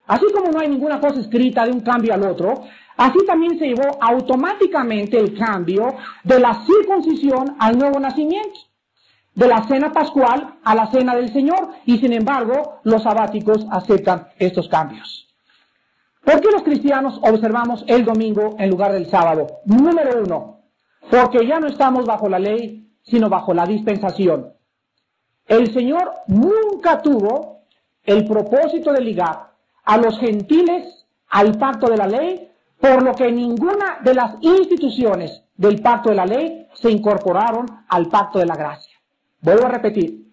Así como no hay ninguna cosa escrita de un cambio al otro, así también se llevó automáticamente el cambio de la circuncisión al nuevo nacimiento, de la cena pascual a la cena del Señor, y sin embargo los sabáticos aceptan estos cambios. ¿Por qué los cristianos observamos el domingo en lugar del sábado? Número 1, porque ya no estamos bajo la ley, sino bajo la dispensación. El Señor nunca tuvo el propósito de ligar a los gentiles al pacto de la ley, por lo que ninguna de las instituciones del pacto de la ley se incorporaron al pacto de la gracia. Vuelvo a repetir,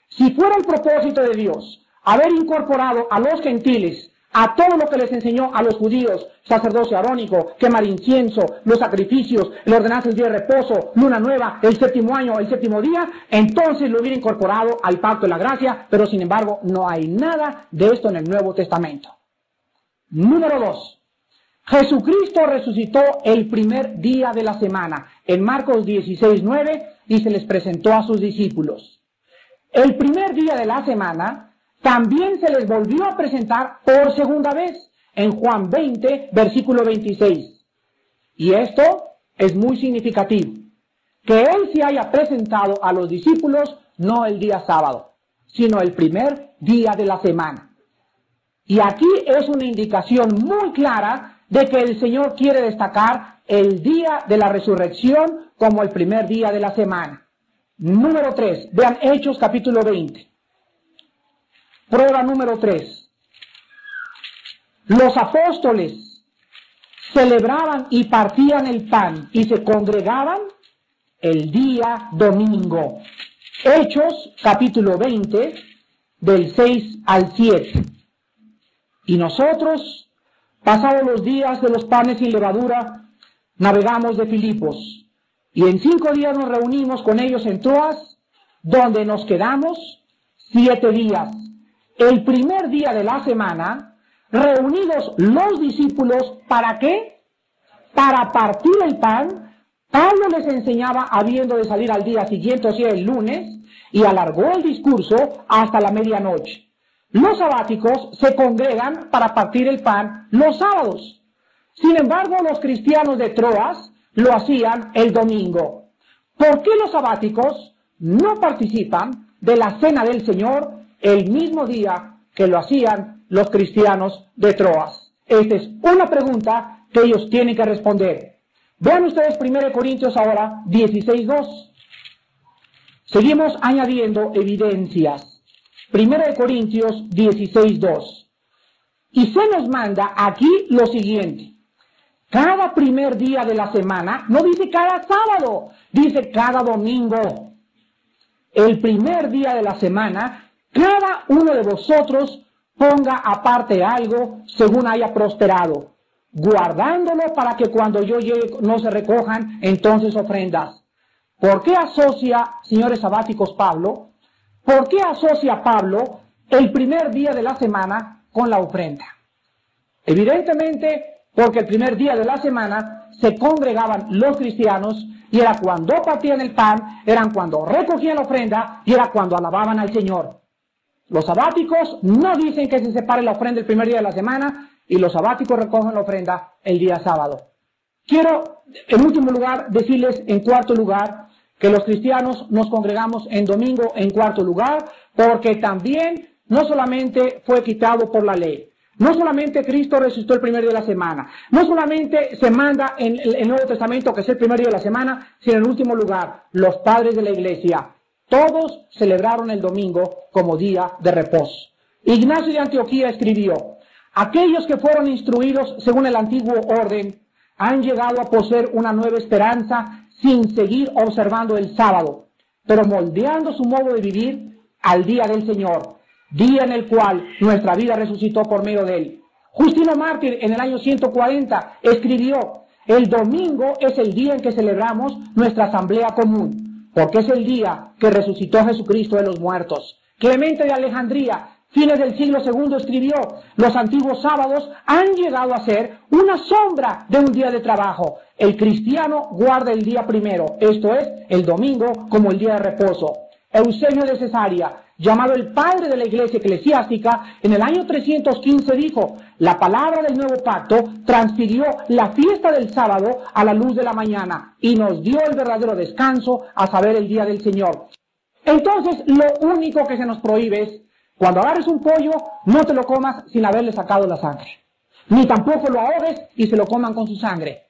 si fuera el propósito de Dios haber incorporado a los gentiles a todo lo que les enseñó a los judíos, sacerdocio arónico, quemar incienso, los sacrificios, el ordenarse el día de reposo, luna nueva, el séptimo año, el séptimo día, entonces lo hubiera incorporado al pacto de la gracia, pero sin embargo no hay nada de esto en el Nuevo Testamento. Número 2. Jesucristo resucitó el primer día de la semana, en Marcos 16:9, y se les presentó a sus discípulos. El primer día de la semana también se les volvió a presentar por segunda vez, en Juan 20, versículo 26. Y esto es muy significativo, que Él se haya presentado a los discípulos no el día sábado, sino el primer día de la semana. Y aquí es una indicación muy clara de que el Señor quiere destacar el día de la resurrección como el primer día de la semana. Número 3, vean Hechos capítulo 20. Prueba número 3. Los apóstoles celebraban y partían el pan y se congregaban el día domingo. Hechos capítulo 20, del 6 al 7. Y nosotros, pasados los días de los panes sin levadura, navegamos de Filipos, y en 5 días nos reunimos con ellos en Troas, donde nos quedamos 7 días. El primer día de la semana, reunidos los discípulos, ¿para qué? Para partir el pan. Pablo les enseñaba habiendo de salir al día siguiente, o sea, el lunes, y alargó el discurso hasta la medianoche. Los sabáticos se congregan para partir el pan los sábados. Sin embargo, los cristianos de Troas lo hacían el domingo. ¿Por qué los sabáticos no participan de la cena del Señor el mismo día que lo hacían los cristianos de Troas? Esta es una pregunta que ellos tienen que responder. Vean ustedes 1 Corintios ahora 16:2. Seguimos añadiendo evidencias. 1 Corintios 16:2. Y se nos manda aquí lo siguiente. Cada primer día de la semana, no dice cada sábado, dice cada domingo. El primer día de la semana, cada uno de vosotros ponga aparte algo según haya prosperado, guardándolo para que cuando yo llegue no se recojan entonces ofrendas. ¿Por qué asocia, señores sabáticos, Pablo? ¿Por qué asocia Pablo el primer día de la semana con la ofrenda? Evidentemente, porque el primer día de la semana se congregaban los cristianos y era cuando partían el pan, eran cuando recogían la ofrenda y era cuando alababan al Señor. Los sabáticos no dicen que se separe la ofrenda el primer día de la semana y los sabáticos recogen la ofrenda el día sábado. Quiero, en último lugar, decirles en cuarto lugar que los cristianos nos congregamos en domingo en cuarto lugar porque también no solamente fue quitado por la ley, no solamente Cristo resucitó el primer día de la semana, no solamente se manda en el Nuevo Testamento que es el primer día de la semana, sino en último lugar, los padres de la iglesia, todos celebraron el domingo como día de reposo. Ignacio de Antioquía escribió, aquellos que fueron instruidos según el antiguo orden han llegado a poseer una nueva esperanza sin seguir observando el sábado, pero moldeando su modo de vivir al día del Señor, día en el cual nuestra vida resucitó por medio de él. Justino Mártir en el año 140 escribió, el domingo es el día en que celebramos nuestra asamblea común, porque es el día que resucitó Jesucristo de los muertos. Clemente de Alejandría, fines del siglo II, escribió, los antiguos sábados han llegado a ser una sombra de un día de trabajo. El cristiano guarda el día primero, esto es, el domingo, como el día de reposo. Eusebio de Cesarea, llamado el padre de la iglesia eclesiástica, en el año 315 dijo, La palabra del nuevo pacto transfirió la fiesta del sábado a la luz de la mañana y nos dio el verdadero descanso, a saber, el día del Señor. Entonces, lo único que se nos prohíbe es, cuando agarres un pollo, no te lo comas sin haberle sacado la sangre. Ni tampoco lo ahogues y se lo coman con su sangre.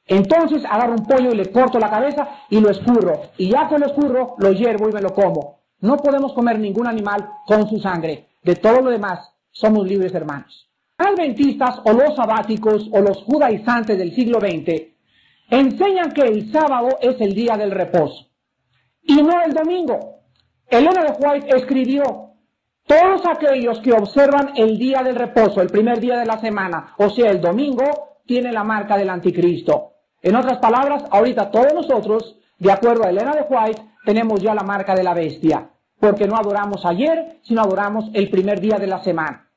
Entonces, agarro un pollo y le corto la cabeza y lo escurro. Y ya que lo escurro, lo hiervo y me lo como. No podemos comer ningún animal con su sangre. De todo lo demás, somos libres, hermanos. Los adventistas o los sabáticos o los judaizantes del siglo XX enseñan que el sábado es el día del reposo y no el domingo. Elena de White escribió: todos aquellos que observan el día del reposo, el primer día de la semana, o sea, el domingo, tienen la marca del anticristo. En otras palabras, ahorita todos nosotros, de acuerdo a Elena de White, tenemos ya la marca de la bestia, porque no adoramos ayer, sino adoramos el primer día de la semana.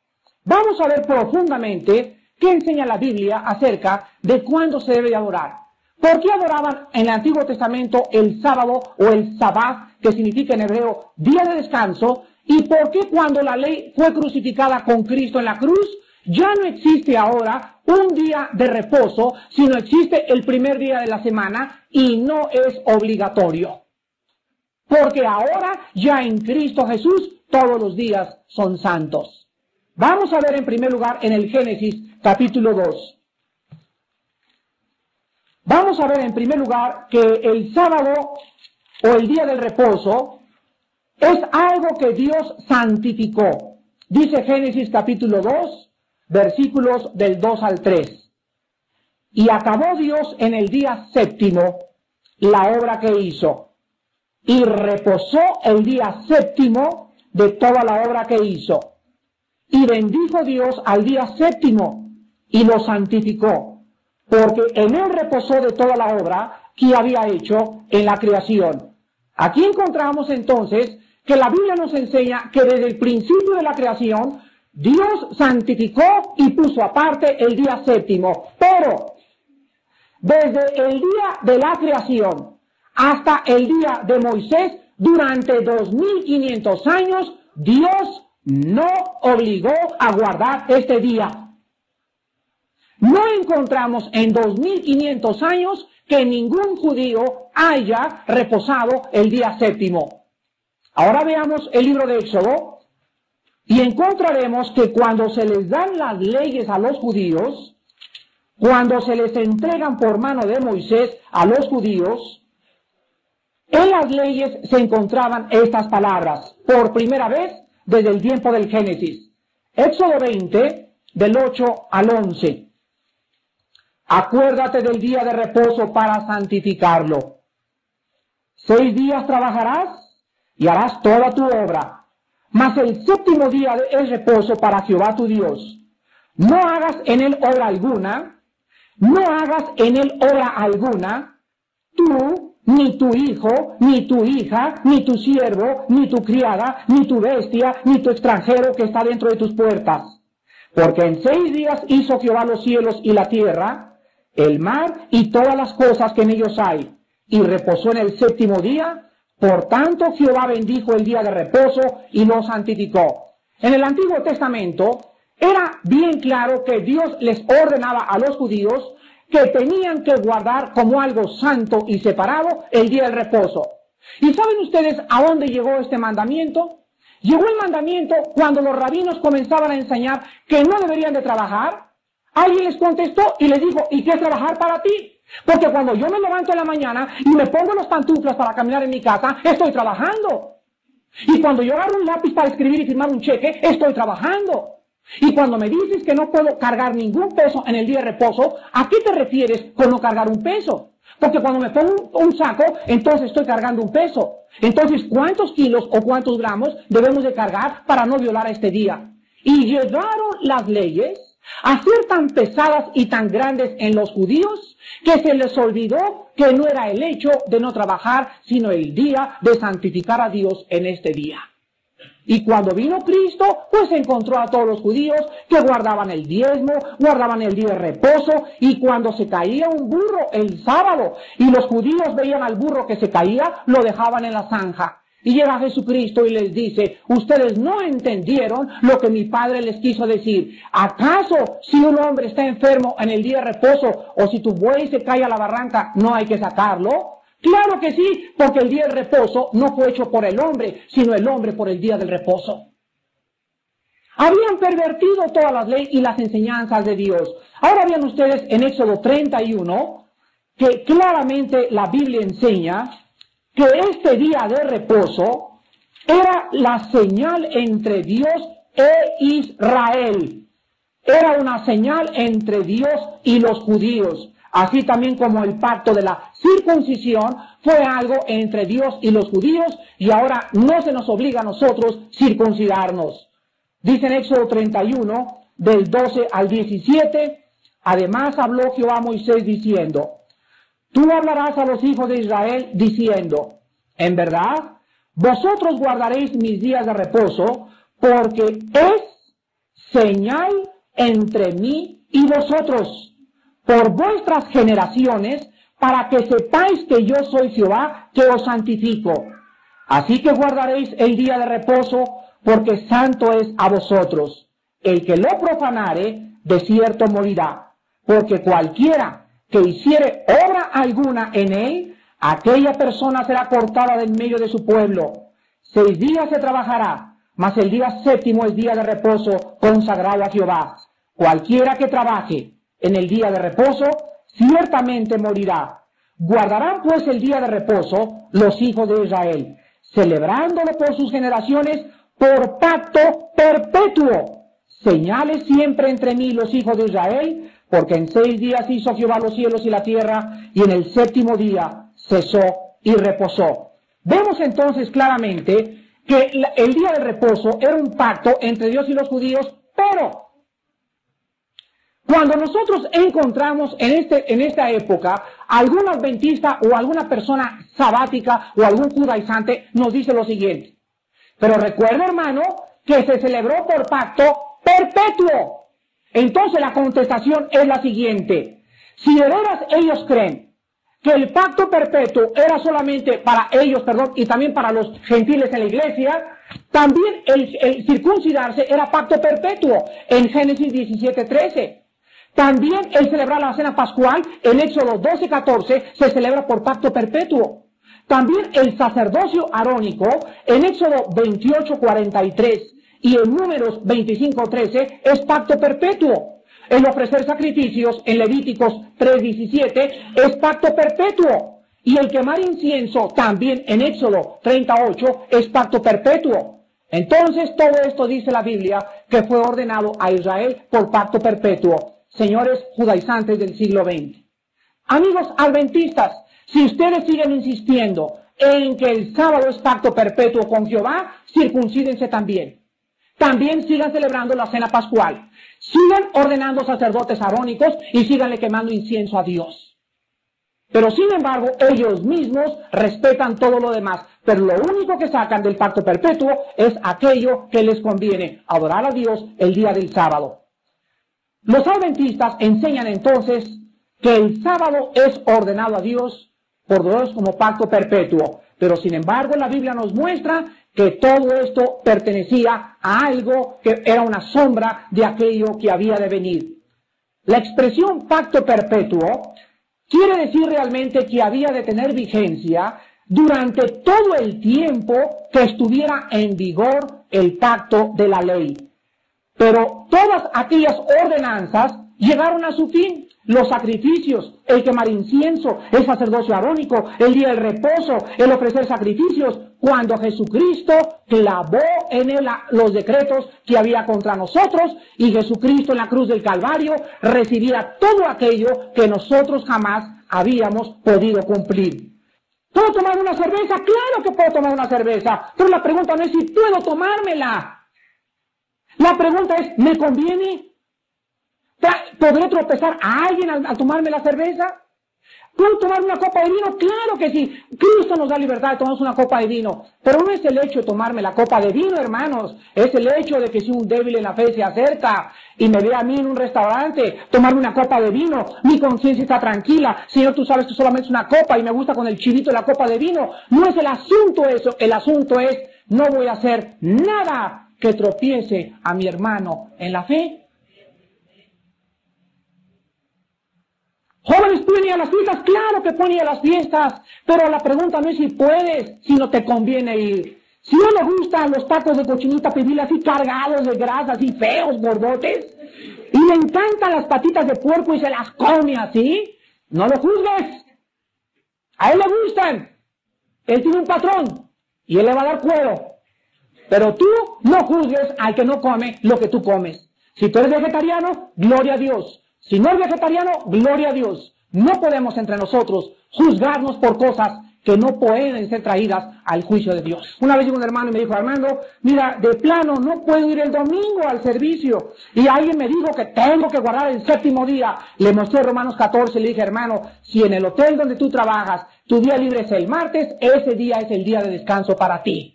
Vamos a ver profundamente qué enseña la Biblia acerca de cuándo se debe de adorar. ¿Por qué adoraban en el Antiguo Testamento el sábado o el sabbat, que significa en hebreo día de descanso? ¿Y por qué cuando la ley fue crucificada con Cristo en la cruz, ya no existe ahora un día de reposo, sino existe el primer día de la semana y no es obligatorio? Porque ahora ya en Cristo Jesús todos los días son santos. Vamos a ver en primer lugar en el Génesis capítulo 2. Vamos a ver en primer lugar que el sábado o el día del reposo es algo que Dios santificó. Dice Génesis capítulo 2, versículos del 2 al 3. Y acabó Dios en el día séptimo la obra que hizo, y reposó el día séptimo de toda la obra que hizo. Y bendijo Dios al día séptimo y lo santificó, porque en él reposó de toda la obra que había hecho en la creación. Aquí encontramos entonces que la Biblia nos enseña que desde el principio de la creación Dios santificó y puso aparte el día séptimo. Pero desde el día de la creación hasta el día de Moisés, durante 2500 años, Dios no obligó a guardar este día. No encontramos en 2500 años que ningún judío haya reposado el día séptimo. Ahora veamos el libro de Éxodo y encontraremos que cuando se les dan las leyes a los judíos, cuando se les entregan por mano de Moisés a los judíos, en las leyes se encontraban estas palabras, por primera vez desde el tiempo del Génesis. Éxodo 20, del 8 al 11. Acuérdate del día de reposo para santificarlo. 6 días trabajarás y harás toda tu obra, mas el séptimo día es reposo para Jehová tu Dios. No hagas en él obra alguna, no hagas en él obra alguna, tú, ni tu hijo, ni tu hija, ni tu siervo, ni tu criada, ni tu bestia, ni tu extranjero que está dentro de tus puertas. Porque en 6 días hizo Jehová los cielos y la tierra, el mar y todas las cosas que en ellos hay, y reposó en el séptimo día. Por tanto, Jehová bendijo el día de reposo y lo santificó. En el Antiguo Testamento era bien claro que Dios les ordenaba a los judíos que tenían que guardar como algo santo y separado el día del reposo. ¿Y saben ustedes a dónde llegó este mandamiento? Llegó el mandamiento cuando los rabinos comenzaban a enseñar que no deberían de trabajar. Alguien les contestó y les dijo: ¿y qué es trabajar para ti? Porque cuando yo me levanto en la mañana y me pongo los pantuflas para caminar en mi casa, estoy trabajando. Y cuando yo agarro un lápiz para escribir y firmar un cheque, estoy trabajando. Y cuando me dices que no puedo cargar ningún peso en el día de reposo, ¿a qué te refieres con no cargar un peso? Porque cuando me pongo un saco, entonces estoy cargando un peso. Entonces, ¿cuántos kilos o cuántos gramos debemos de cargar para no violar este día? Y llegaron las leyes a ser tan pesadas y tan grandes en los judíos que se les olvidó que no era el hecho de no trabajar, sino el día de santificar a Dios en este día. Y cuando vino Cristo, pues encontró a todos los judíos que guardaban el diezmo, guardaban el día de reposo, y cuando se caía un burro el sábado, y los judíos veían al burro que se caía, lo dejaban en la zanja. Y llega Jesucristo y les dice, ustedes no entendieron lo que mi Padre les quiso decir. ¿Acaso si un hombre está enfermo en el día de reposo o si tu buey se cae a la barranca, no hay que sacarlo? Claro que sí, porque el día del reposo no fue hecho por el hombre, sino el hombre por el día del reposo. Habían pervertido todas las leyes y las enseñanzas de Dios. Ahora vean ustedes en Éxodo 31, que claramente la Biblia enseña que este día de reposo era la señal entre Dios e Israel. Era una señal entre Dios y los judíos. Así también como el pacto de la circuncisión fue algo entre Dios y los judíos, y ahora no se nos obliga a nosotros circuncidarnos. Dice en Éxodo 31, del 12 al 17, además habló Jehová a Moisés diciendo, tú hablarás a los hijos de Israel diciendo, en verdad, vosotros guardaréis mis días de reposo, porque es señal entre mí y vosotros, por vuestras generaciones, para que sepáis que yo soy Jehová, que os santifico. Así que guardaréis el día de reposo, porque santo es a vosotros. El que lo profanare, de cierto morirá, porque cualquiera que hiciere obra alguna en él, aquella persona será cortada del medio de su pueblo. 6 días se trabajará, mas el día séptimo es día de reposo consagrado a Jehová. Cualquiera que trabaje en el día de reposo, ciertamente morirá. Guardarán pues el día de reposo los hijos de Israel, celebrándolo por sus generaciones por pacto perpetuo. Señales siempre entre mí y los hijos de Israel, porque en 6 días hizo Jehová los cielos y la tierra, y en el séptimo día cesó y reposó. Vemos entonces claramente que el día de reposo era un pacto entre Dios y los judíos, pero cuando nosotros encontramos en esta época algún adventista o alguna persona sabática o algún judaizante, nos dice lo siguiente. Pero recuerda, hermano, que se celebró por pacto perpetuo. Entonces la contestación es la siguiente. Si de veras ellos creen que el pacto perpetuo era solamente para ellos, y también para los gentiles en la iglesia, también el circuncidarse era pacto perpetuo en Génesis 17:13. También el celebrar la cena pascual en Éxodo 12:14 se celebra por pacto perpetuo. También el sacerdocio arónico en Éxodo 28:43 y en Números 25:13 es pacto perpetuo. El ofrecer sacrificios en Levíticos 3:17 es pacto perpetuo. Y el quemar incienso también en Éxodo 38 es pacto perpetuo. Entonces todo esto dice la Biblia que fue ordenado a Israel por pacto perpetuo. Señores judaizantes del siglo XX. Amigos adventistas, si ustedes siguen insistiendo en que el sábado es pacto perpetuo con Jehová, circuncídense también. También sigan celebrando la cena pascual. Sigan ordenando sacerdotes arónicos y síganle quemando incienso a Dios. Pero sin embargo, ellos mismos respetan todo lo demás. Pero lo único que sacan del pacto perpetuo es aquello que les conviene, adorar a Dios el día del sábado. Los adventistas enseñan entonces que el sábado es ordenado a Dios por Dios como pacto perpetuo. Pero sin embargo la Biblia nos muestra que todo esto pertenecía a algo que era una sombra de aquello que había de venir. La expresión pacto perpetuo quiere decir realmente que había de tener vigencia durante todo el tiempo que estuviera en vigor el pacto de la ley. Pero todas aquellas ordenanzas llegaron a su fin. Los sacrificios, el quemar incienso, el sacerdocio arónico, el día del reposo, el ofrecer sacrificios, cuando Jesucristo clavó en él los decretos que había contra nosotros, y Jesucristo en la cruz del Calvario recibía todo aquello que nosotros jamás habíamos podido cumplir. ¿Puedo tomar una cerveza? Claro que puedo tomar una cerveza, pero la pregunta no es si puedo tomármela. La pregunta es, ¿me conviene? ¿Podré tropezar a alguien al tomarme la cerveza? ¿Puedo tomar una copa de vino? Claro que sí. Cristo nos da libertad de tomarnos una copa de vino. Pero no es el hecho de tomarme la copa de vino, hermanos. Es el hecho de que si un débil en la fe se acerca y me ve a mí en un restaurante, tomarme una copa de vino, mi conciencia está tranquila. Señor, tú sabes que solamente es una copa y me gusta con el chivito de la copa de vino. No es el asunto eso. El asunto es, no voy a hacer nada que tropiece a mi hermano en la fe. Jóvenes, ¿pueden ir a las fiestas? Claro que pueden ir a las fiestas, pero la pregunta no es si puedes, sino te conviene ir. Si no le gustan los tacos de cochinita pibil así cargados de grasa, así feos, gordotes, y le encantan las patitas de puerco y se las come así, no lo juzgues. A él le gustan. Él tiene un patrón y él le va a dar cuero. Pero tú no juzgues al que no come lo que tú comes. Si tú eres vegetariano, gloria a Dios. Si no es vegetariano, gloria a Dios. No podemos entre nosotros juzgarnos por cosas que no pueden ser traídas al juicio de Dios. Una vez llegó un hermano y me dijo, Armando, mira, de plano no puedo ir el domingo al servicio. Y alguien me dijo que tengo que guardar el séptimo día. Le mostré Romanos 14 y le dije, hermano, si en el hotel donde tú trabajas, tu día libre es el martes, ese día es el día de descanso para ti.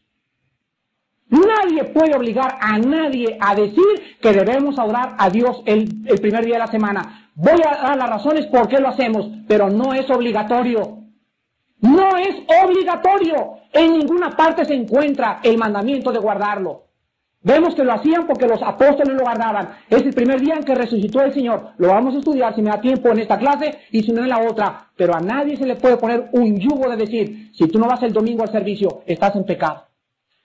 Nadie puede obligar a nadie a decir que debemos adorar a Dios el primer día de la semana. Voy a dar las razones por qué lo hacemos, pero no es obligatorio. No es obligatorio. En ninguna parte se encuentra el mandamiento de guardarlo. Vemos que lo hacían porque los apóstoles lo guardaban. Es el primer día en que resucitó el Señor. Lo vamos a estudiar si me da tiempo en esta clase y si no en la otra. Pero a nadie se le puede poner un yugo de decir, si tú no vas el domingo al servicio, estás en pecado.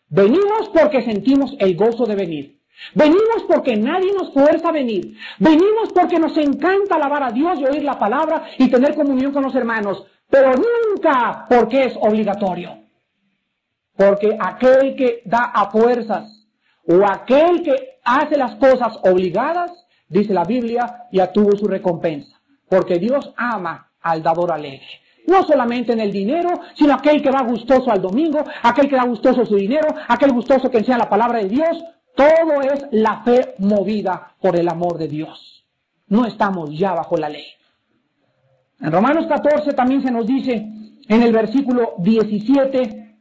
Venimos porque sentimos el gozo de venir. Venimos porque nadie nos fuerza a venir. Venimos porque nos encanta alabar a Dios y oír la palabra y tener comunión con los hermanos. Pero nunca porque es obligatorio. Porque aquel que da a fuerzas o aquel que hace las cosas obligadas, dice la Biblia, ya tuvo su recompensa. Porque Dios ama al dador alegre. No solamente en el dinero, sino aquel que va gustoso al domingo, aquel que da gustoso su dinero, aquel gustoso que enseña la palabra de Dios. Todo es la fe movida por el amor de Dios. No estamos ya bajo la ley. En Romanos 14 también se nos dice, en el versículo 17,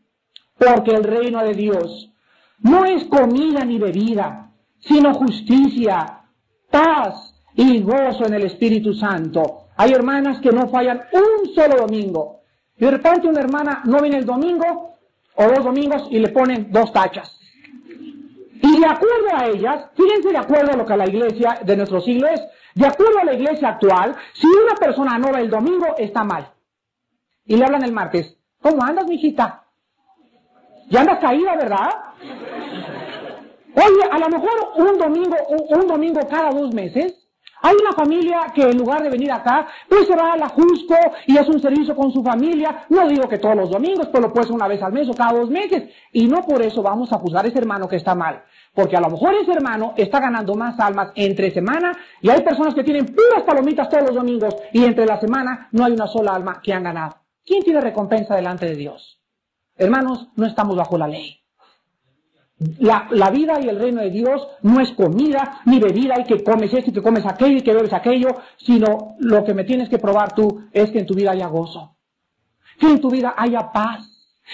porque el reino de Dios no es comida ni bebida, sino justicia, paz y gozo en el Espíritu Santo. Hay hermanas que no fallan un solo domingo. Y de repente una hermana no viene el domingo o 2 domingos y le ponen 2 tachas. Y de acuerdo a ellas, fíjense de acuerdo a lo que la iglesia de nuestro siglo es, de acuerdo a la iglesia actual, si una persona no va el domingo, está mal. Y le hablan el martes, ¿cómo andas, mijita? Ya andas caída, ¿verdad? Oye, a lo mejor un domingo cada 2 meses, hay una familia que en lugar de venir acá, pues se va a la Jusco y hace un servicio con su familia. No digo que todos los domingos, pero lo puede ser una vez al mes o cada 2 meses. Y no por eso vamos a juzgar a ese hermano que está mal. Porque a lo mejor ese hermano está ganando más almas entre semana y hay personas que tienen puras palomitas todos los domingos y entre la semana no hay una sola alma que han ganado. ¿Quién tiene recompensa delante de Dios? Hermanos, no estamos bajo la ley. La vida y el reino de Dios no es comida ni bebida y que comes esto y que comes aquello y que bebes aquello, sino lo que me tienes que probar tú es que en tu vida haya gozo, que en tu vida haya paz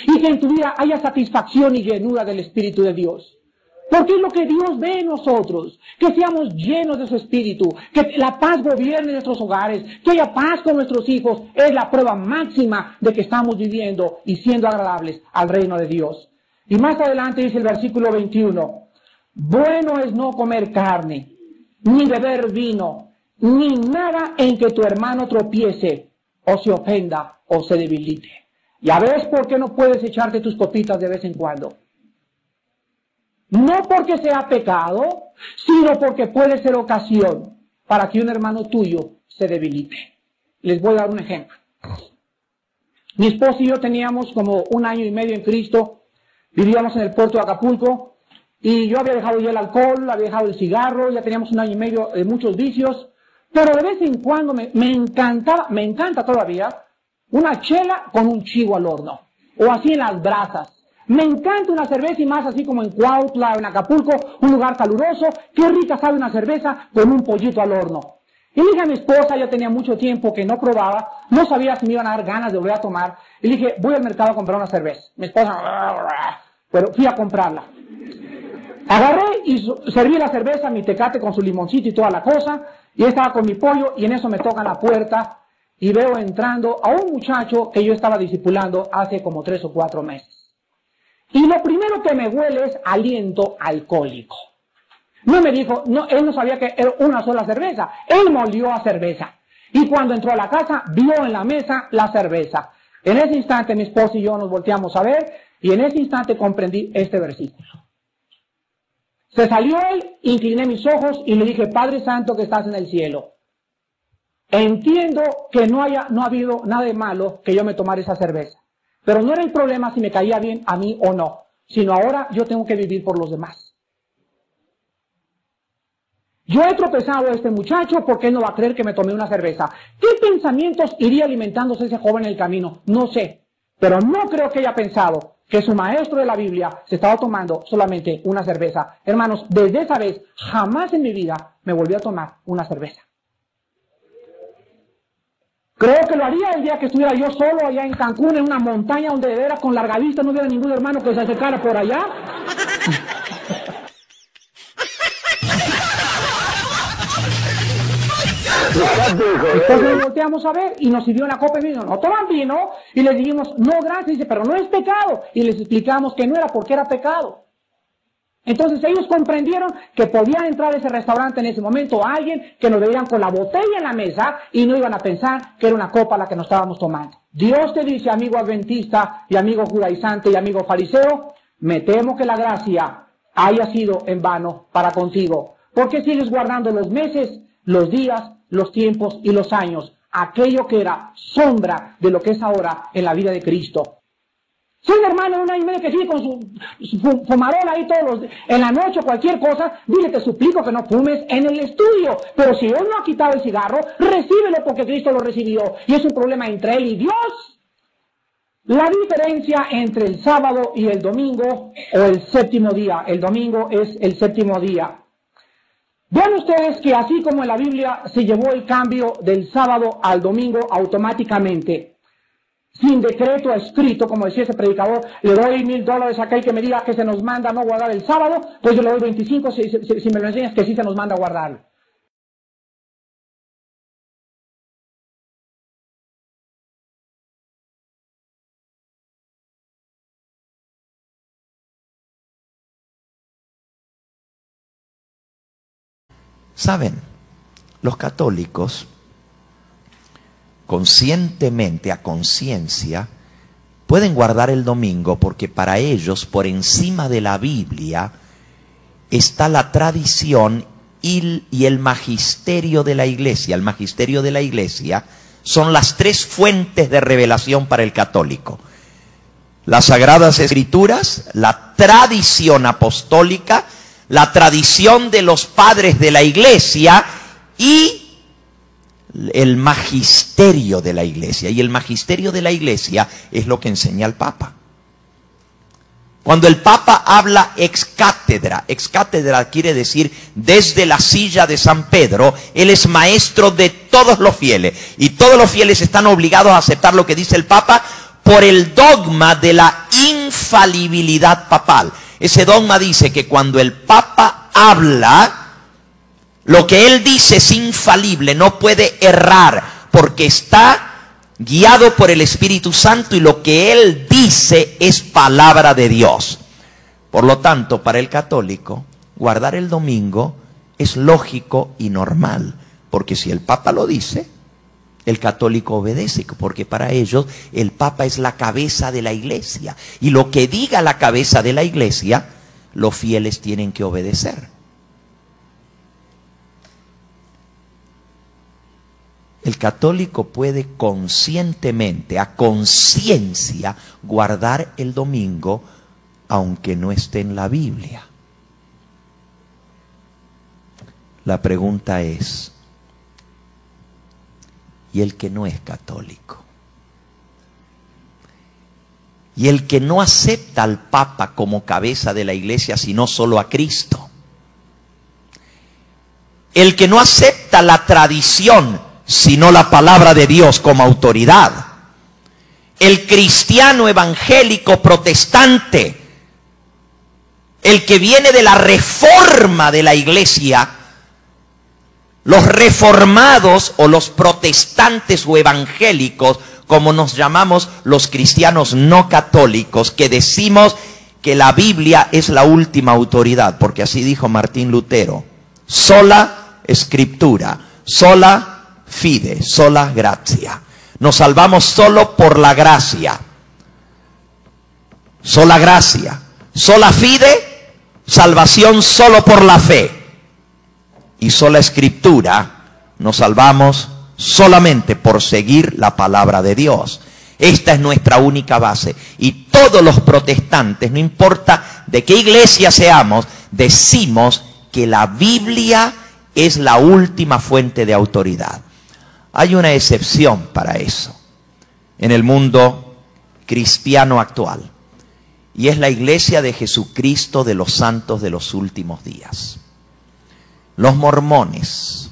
y que en tu vida haya satisfacción y llenura del Espíritu de Dios. Porque es lo que Dios ve en nosotros, que seamos llenos de su Espíritu, que la paz gobierne nuestros hogares, que haya paz con nuestros hijos, es la prueba máxima de que estamos viviendo y siendo agradables al reino de Dios. Y más adelante dice el versículo 21, bueno es no comer carne, ni beber vino, ni nada en que tu hermano tropiece, o se ofenda, o se debilite. ¿Ya ves por qué no puedes echarte tus copitas de vez en cuando? No porque sea pecado, sino porque puede ser ocasión para que un hermano tuyo se debilite. Les voy a dar un ejemplo. Mi esposo y yo teníamos como 1 año y medio en Cristo. Vivíamos en el puerto de Acapulco y yo había dejado ya el alcohol, había dejado el cigarro, ya teníamos 1 año y medio de muchos vicios, pero de vez en cuando me encanta todavía, una chela con un chivo al horno, o así en las brasas. Me encanta una cerveza y más así como en Cuautla, en Acapulco, un lugar caluroso, qué rica sabe una cerveza con un pollito al horno. Y le dije a mi esposa, ya tenía mucho tiempo que no probaba, no sabía si me iban a dar ganas de volver a tomar. Y le dije, voy al mercado a comprar una cerveza. Mi esposa, pero fui a comprarla. Agarré y serví la cerveza, mi Tecate con su limoncito y toda la cosa, y estaba con mi pollo, y en eso me tocan la puerta, y veo entrando a un muchacho que yo estaba discipulando hace como 3 o 4 meses. Y lo primero que me huele es aliento alcohólico. No me dijo, no, él no sabía que era una sola cerveza, él molió a cerveza. Y cuando entró a la casa, vio en la mesa la cerveza. En ese instante mi esposa y yo nos volteamos a ver, y en ese instante comprendí este versículo. Se salió él, incliné mis ojos y le dije, Padre Santo que estás en el cielo, entiendo que no ha habido nada de malo que yo me tomara esa cerveza, pero no era el problema si me caía bien a mí o no, sino ahora yo tengo que vivir por los demás. Yo he tropezado a este muchacho porque él no va a creer que me tomé una cerveza. ¿Qué pensamientos iría alimentándose ese joven en el camino? No sé, pero no creo que haya pensado que su maestro de la Biblia se estaba tomando solamente una cerveza. Hermanos, desde esa vez, jamás en mi vida me volví a tomar una cerveza. Creo que lo haría el día que estuviera yo solo allá en Cancún, en una montaña donde de veras con larga vista no hubiera ningún hermano que se acercara por allá. Entonces nos volteamos a ver y nos sirvió una copa y me dijo, ¿no toman vino? Y les dijimos, no, gracias. Dice, pero no es pecado. Y les explicamos que no era porque era pecado. Entonces ellos comprendieron que podían entrar a ese restaurante en ese momento a alguien que nos veían con la botella en la mesa y no iban a pensar que era una copa la que nos estábamos tomando. Dios te dice, amigo adventista y amigo judaizante y amigo fariseo, me temo que la gracia haya sido en vano para contigo, porque sigues guardando los meses, los días, los tiempos y los años, aquello que era sombra de lo que es ahora en la vida de Cristo. Si un hermano de un año y medio que sigue con su fumarola ahí en la noche o cualquier cosa, dile, te suplico que no fumes en el estudio. Pero si él no ha quitado el cigarro, recíbelo porque Cristo lo recibió. Y es un problema entre él y Dios. La diferencia entre el sábado y el domingo o el séptimo día. El domingo es el séptimo día. Vean ustedes que así como en la Biblia se llevó el cambio del sábado al domingo automáticamente, sin decreto escrito, como decía ese predicador, le doy $1000 a aquel que me diga que se nos manda no guardar el sábado, pues yo le doy 25 si me lo enseñas que sí se nos manda guardarlo. Saben, los católicos conscientemente, a conciencia, pueden guardar el domingo porque para ellos, por encima de la Biblia, está la tradición y el magisterio de la Iglesia. El magisterio de la Iglesia son las 3 fuentes de revelación para el católico: las Sagradas Escrituras, la tradición apostólica, la tradición de los padres de la Iglesia y el magisterio de la Iglesia. Y el magisterio de la Iglesia es lo que enseña el Papa. Cuando el Papa habla ex cátedra quiere decir desde la silla de San Pedro, él es maestro de todos los fieles. Y todos los fieles están obligados a aceptar lo que dice el Papa por el dogma de la infalibilidad papal. Ese dogma dice que cuando el Papa habla, lo que él dice es infalible, no puede errar, porque está guiado por el Espíritu Santo y lo que él dice es palabra de Dios. Por lo tanto, para el católico, guardar el domingo es lógico y normal, porque si el Papa lo dice, el católico obedece, porque para ellos el Papa es la cabeza de la Iglesia. Y lo que diga la cabeza de la Iglesia, los fieles tienen que obedecer. El católico puede conscientemente, a conciencia, guardar el domingo, aunque no esté en la Biblia. La pregunta es, ¿y el que no es católico? ¿Y el que no acepta al Papa como cabeza de la Iglesia, sino solo a Cristo? el que no acepta la tradición, sino la palabra de Dios como autoridad. El cristiano evangélico protestante, el que viene de la reforma de la iglesia, los reformados o los protestantes o evangélicos, como nos llamamos los cristianos no católicos, que decimos que la Biblia es la última autoridad, porque así dijo Martín Lutero: sola escritura, sola fide, sola gratia. Nos salvamos solo por la gracia. Sola gracia. Sola fide, salvación solo por la fe. Y sola escritura, nos salvamos solamente por seguir la palabra de Dios. Esta es nuestra única base. Y todos los protestantes, no importa de qué iglesia seamos, decimos que la Biblia es la última fuente de autoridad. Hay una excepción para eso en el mundo cristiano actual, y es la Iglesia de Jesucristo de los Santos de los Últimos Días. Los mormones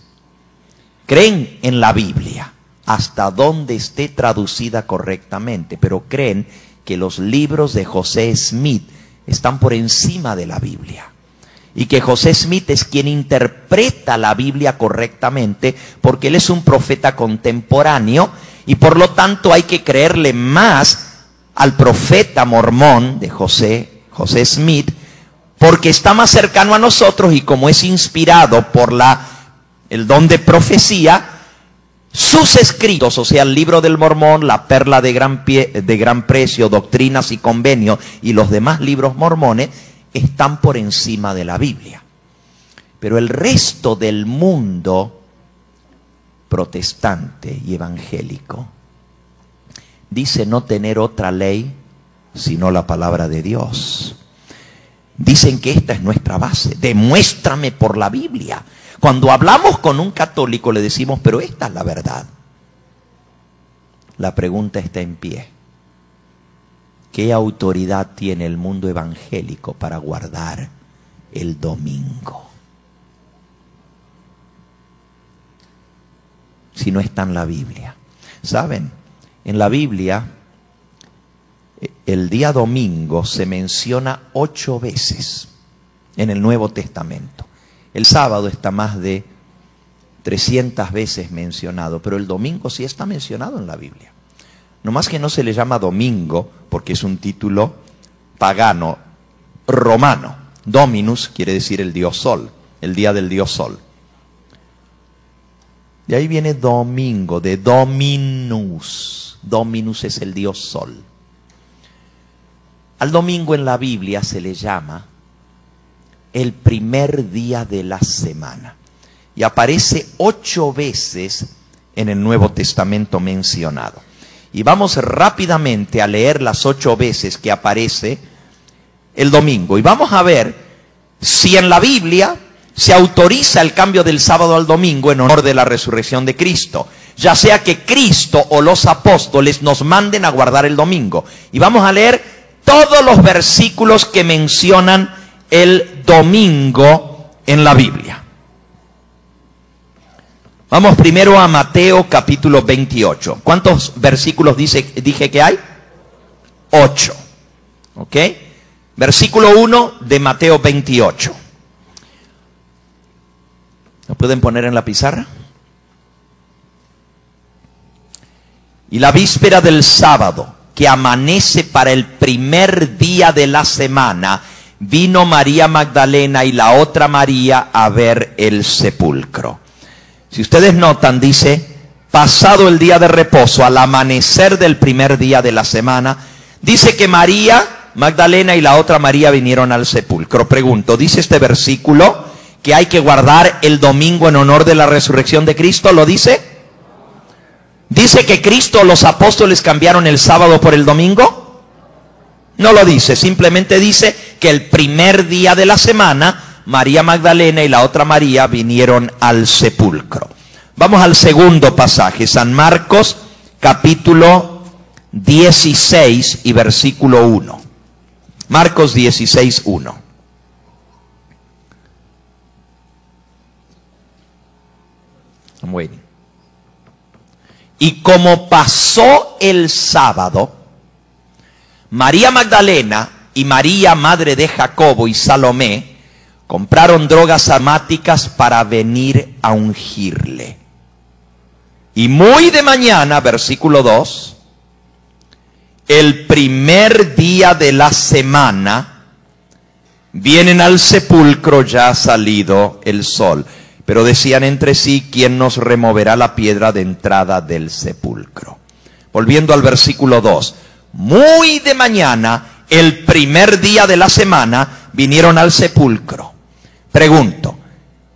creen en la Biblia hasta donde esté traducida correctamente, pero creen que los libros de José Smith están por encima de la Biblia, y que José Smith es quien interpreta la Biblia correctamente, porque él es un profeta contemporáneo, y por lo tanto hay que creerle más al profeta mormón de José Smith, porque está más cercano a nosotros, y como es inspirado por el don de profecía, sus escritos, o sea, el libro del Mormón, la perla de gran precio, doctrinas y convenios, y los demás libros mormones, están por encima de la Biblia. Pero el resto del mundo protestante y evangélico dice no tener otra ley sino la palabra de Dios. Dicen que esta es nuestra base. Demuéstrame por la Biblia. Cuando hablamos con un católico le decimos, pero esta es la verdad. La pregunta está en pie. ¿Qué autoridad tiene el mundo evangélico para guardar el domingo? Si no está en la Biblia. ¿Saben? En la Biblia, el día domingo se menciona 8 veces en el Nuevo Testamento. El sábado está más de 300 veces mencionado, pero el domingo sí está mencionado en la Biblia. No más que no se le llama domingo porque es un título pagano, romano. Dominus quiere decir el dios sol, el día del dios sol. De ahí viene domingo, de dominus. Dominus es el dios sol. Al domingo en la Biblia se le llama el primer día de la semana. Y aparece 8 veces en el Nuevo Testamento mencionado. Y vamos rápidamente a leer las 8 veces que aparece el domingo. Y vamos a ver si en la Biblia se autoriza el cambio del sábado al domingo en honor de la resurrección de Cristo. Ya sea que Cristo o los apóstoles nos manden a guardar el domingo. Y vamos a leer todos los versículos que mencionan el domingo en la Biblia. Vamos primero a Mateo capítulo 28. ¿Cuántos versículos dije que hay? 8. ¿Ok? Versículo 1 de Mateo 28. ¿Lo pueden poner en la pizarra? Y la víspera del sábado, que amanece para el primer día de la semana, vino María Magdalena y la otra María a ver el sepulcro. Si ustedes notan, dice, pasado el día de reposo, al amanecer del primer día de la semana, dice que María Magdalena y la otra María vinieron al sepulcro. Pregunto, ¿dice este versículo que hay que guardar el domingo en honor de la resurrección de Cristo? ¿Lo dice? ¿Dice que Cristo o los apóstoles cambiaron el sábado por el domingo? No lo dice, simplemente dice que el primer día de la semana María Magdalena y la otra María vinieron al sepulcro. Vamos al segundo pasaje, San Marcos capítulo 16 y versículo 1. Marcos 16, 1. I'm waiting. Y como pasó el sábado, María Magdalena y María, madre de Jacobo, y Salomé compraron drogas aromáticas para venir a ungirle. Y muy de mañana, versículo 2, el primer día de la semana, vienen al sepulcro ya salido el sol. Pero decían entre sí, ¿quién nos removerá la piedra de entrada del sepulcro? Volviendo al versículo 2. Muy de mañana, el primer día de la semana, vinieron al sepulcro. Pregunto,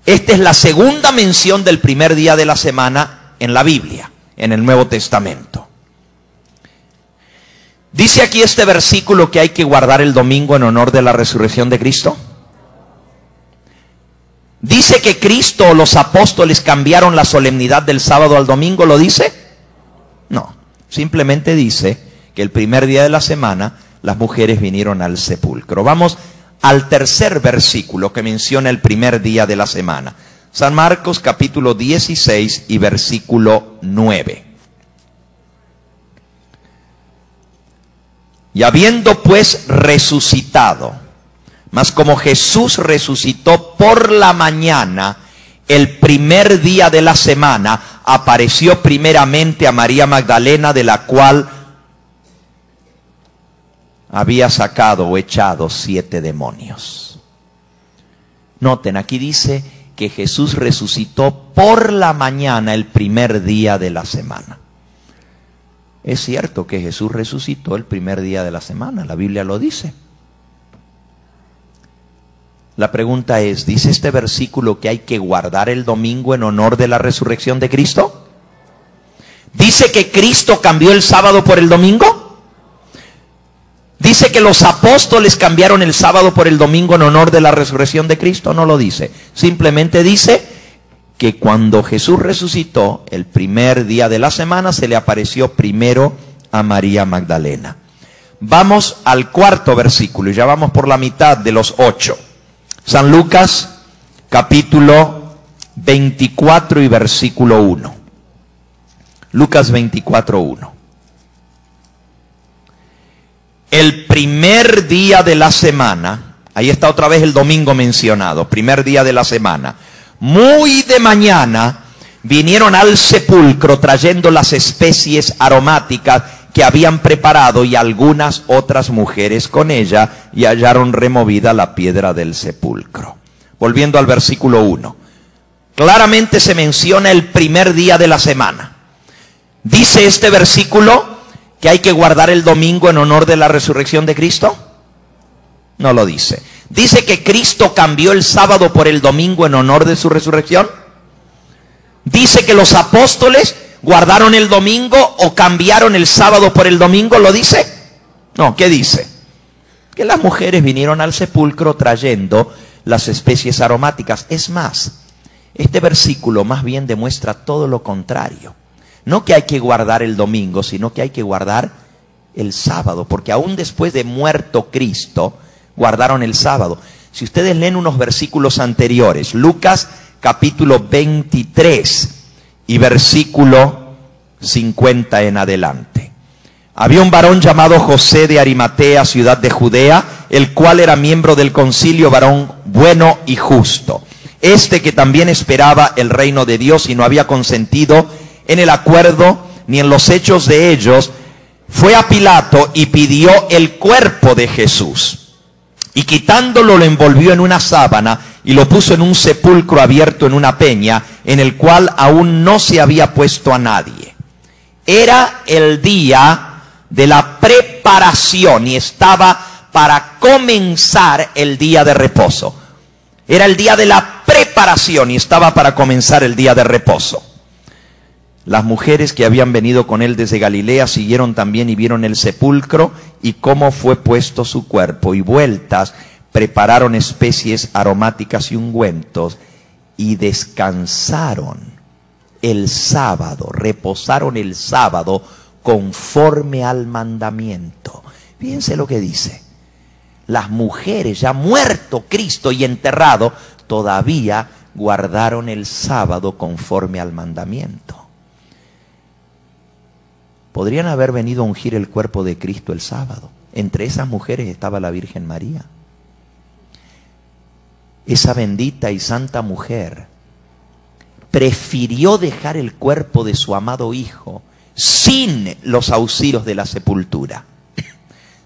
esta es la segunda mención del primer día de la semana en la Biblia, en el Nuevo Testamento. ¿Dice aquí este versículo que hay que guardar el domingo en honor de la resurrección de Cristo? ¿Dice que Cristo o los apóstoles cambiaron la solemnidad del sábado al domingo? ¿Lo dice? No, simplemente dice que el primer día de la semana las mujeres vinieron al sepulcro. Vamos al tercer versículo que menciona el primer día de la semana. San Marcos capítulo 16 y versículo 9. Y habiendo pues resucitado, mas como Jesús resucitó por la mañana, el primer día de la semana, apareció primeramente a María Magdalena, de la cual había sacado o echado 7 demonios. Noten, aquí dice que Jesús resucitó por la mañana, el primer día de la semana. Es cierto que Jesús resucitó el primer día de la semana, la Biblia lo dice. La pregunta es, ¿dice este versículo que hay que guardar el domingo en honor de la resurrección de Cristo? ¿Dice que Cristo cambió el sábado por el domingo? ¿Dice que los apóstoles cambiaron el sábado por el domingo en honor de la resurrección de Cristo? No lo dice. Simplemente dice que cuando Jesús resucitó, el primer día de la semana, se le apareció primero a María Magdalena. Vamos al cuarto versículo y ya vamos por la mitad de los 8. San Lucas, capítulo 24 y versículo 1. Lucas 24, 1. El primer día de la semana, ahí está otra vez el domingo mencionado, primer día de la semana. Muy de mañana vinieron al sepulcro trayendo las especies aromáticas que habían preparado y algunas otras mujeres con ella, y hallaron removida la piedra del sepulcro. Volviendo al versículo 1. Claramente se menciona el primer día de la semana. ¿Dice este versículo que hay que guardar el domingo en honor de la resurrección de Cristo? No lo dice. ¿Dice que Cristo cambió el sábado por el domingo en honor de su resurrección? ¿Dice que los apóstoles guardaron el domingo o cambiaron el sábado por el domingo? ¿Lo dice? No, ¿qué dice? Que las mujeres vinieron al sepulcro trayendo las especies aromáticas. Es más, este versículo más bien demuestra todo lo contrario. No que hay que guardar el domingo, sino que hay que guardar el sábado, porque aún después de muerto Cristo, guardaron el sábado. Si ustedes leen unos versículos anteriores, Lucas capítulo 23 y versículo 50 en adelante. Había un varón llamado José de Arimatea, ciudad de Judea, el cual era miembro del concilio, varón bueno y justo. Este que también esperaba el reino de Dios y no había consentido en el acuerdo ni en los hechos de ellos, fue a Pilato y pidió el cuerpo de Jesús. Y quitándolo, lo envolvió en una sábana y lo puso en un sepulcro abierto en una peña, en el cual aún no se había puesto a nadie. Era el día de la preparación y estaba para comenzar el día de reposo. Era el día de la preparación y estaba para comenzar el día de reposo. Las mujeres que habían venido con él desde Galilea siguieron también y vieron el sepulcro y cómo fue puesto su cuerpo, y vueltas prepararon especies aromáticas y ungüentos y descansaron el sábado, reposaron el sábado conforme al mandamiento. Fíjense lo que dice. Las mujeres, ya muerto Cristo y enterrado, todavía guardaron el sábado conforme al mandamiento. Podrían haber venido a ungir el cuerpo de Cristo el sábado. Entre esas mujeres estaba la Virgen María. Esa bendita y santa mujer prefirió dejar el cuerpo de su amado Hijo sin los auxilios de la sepultura,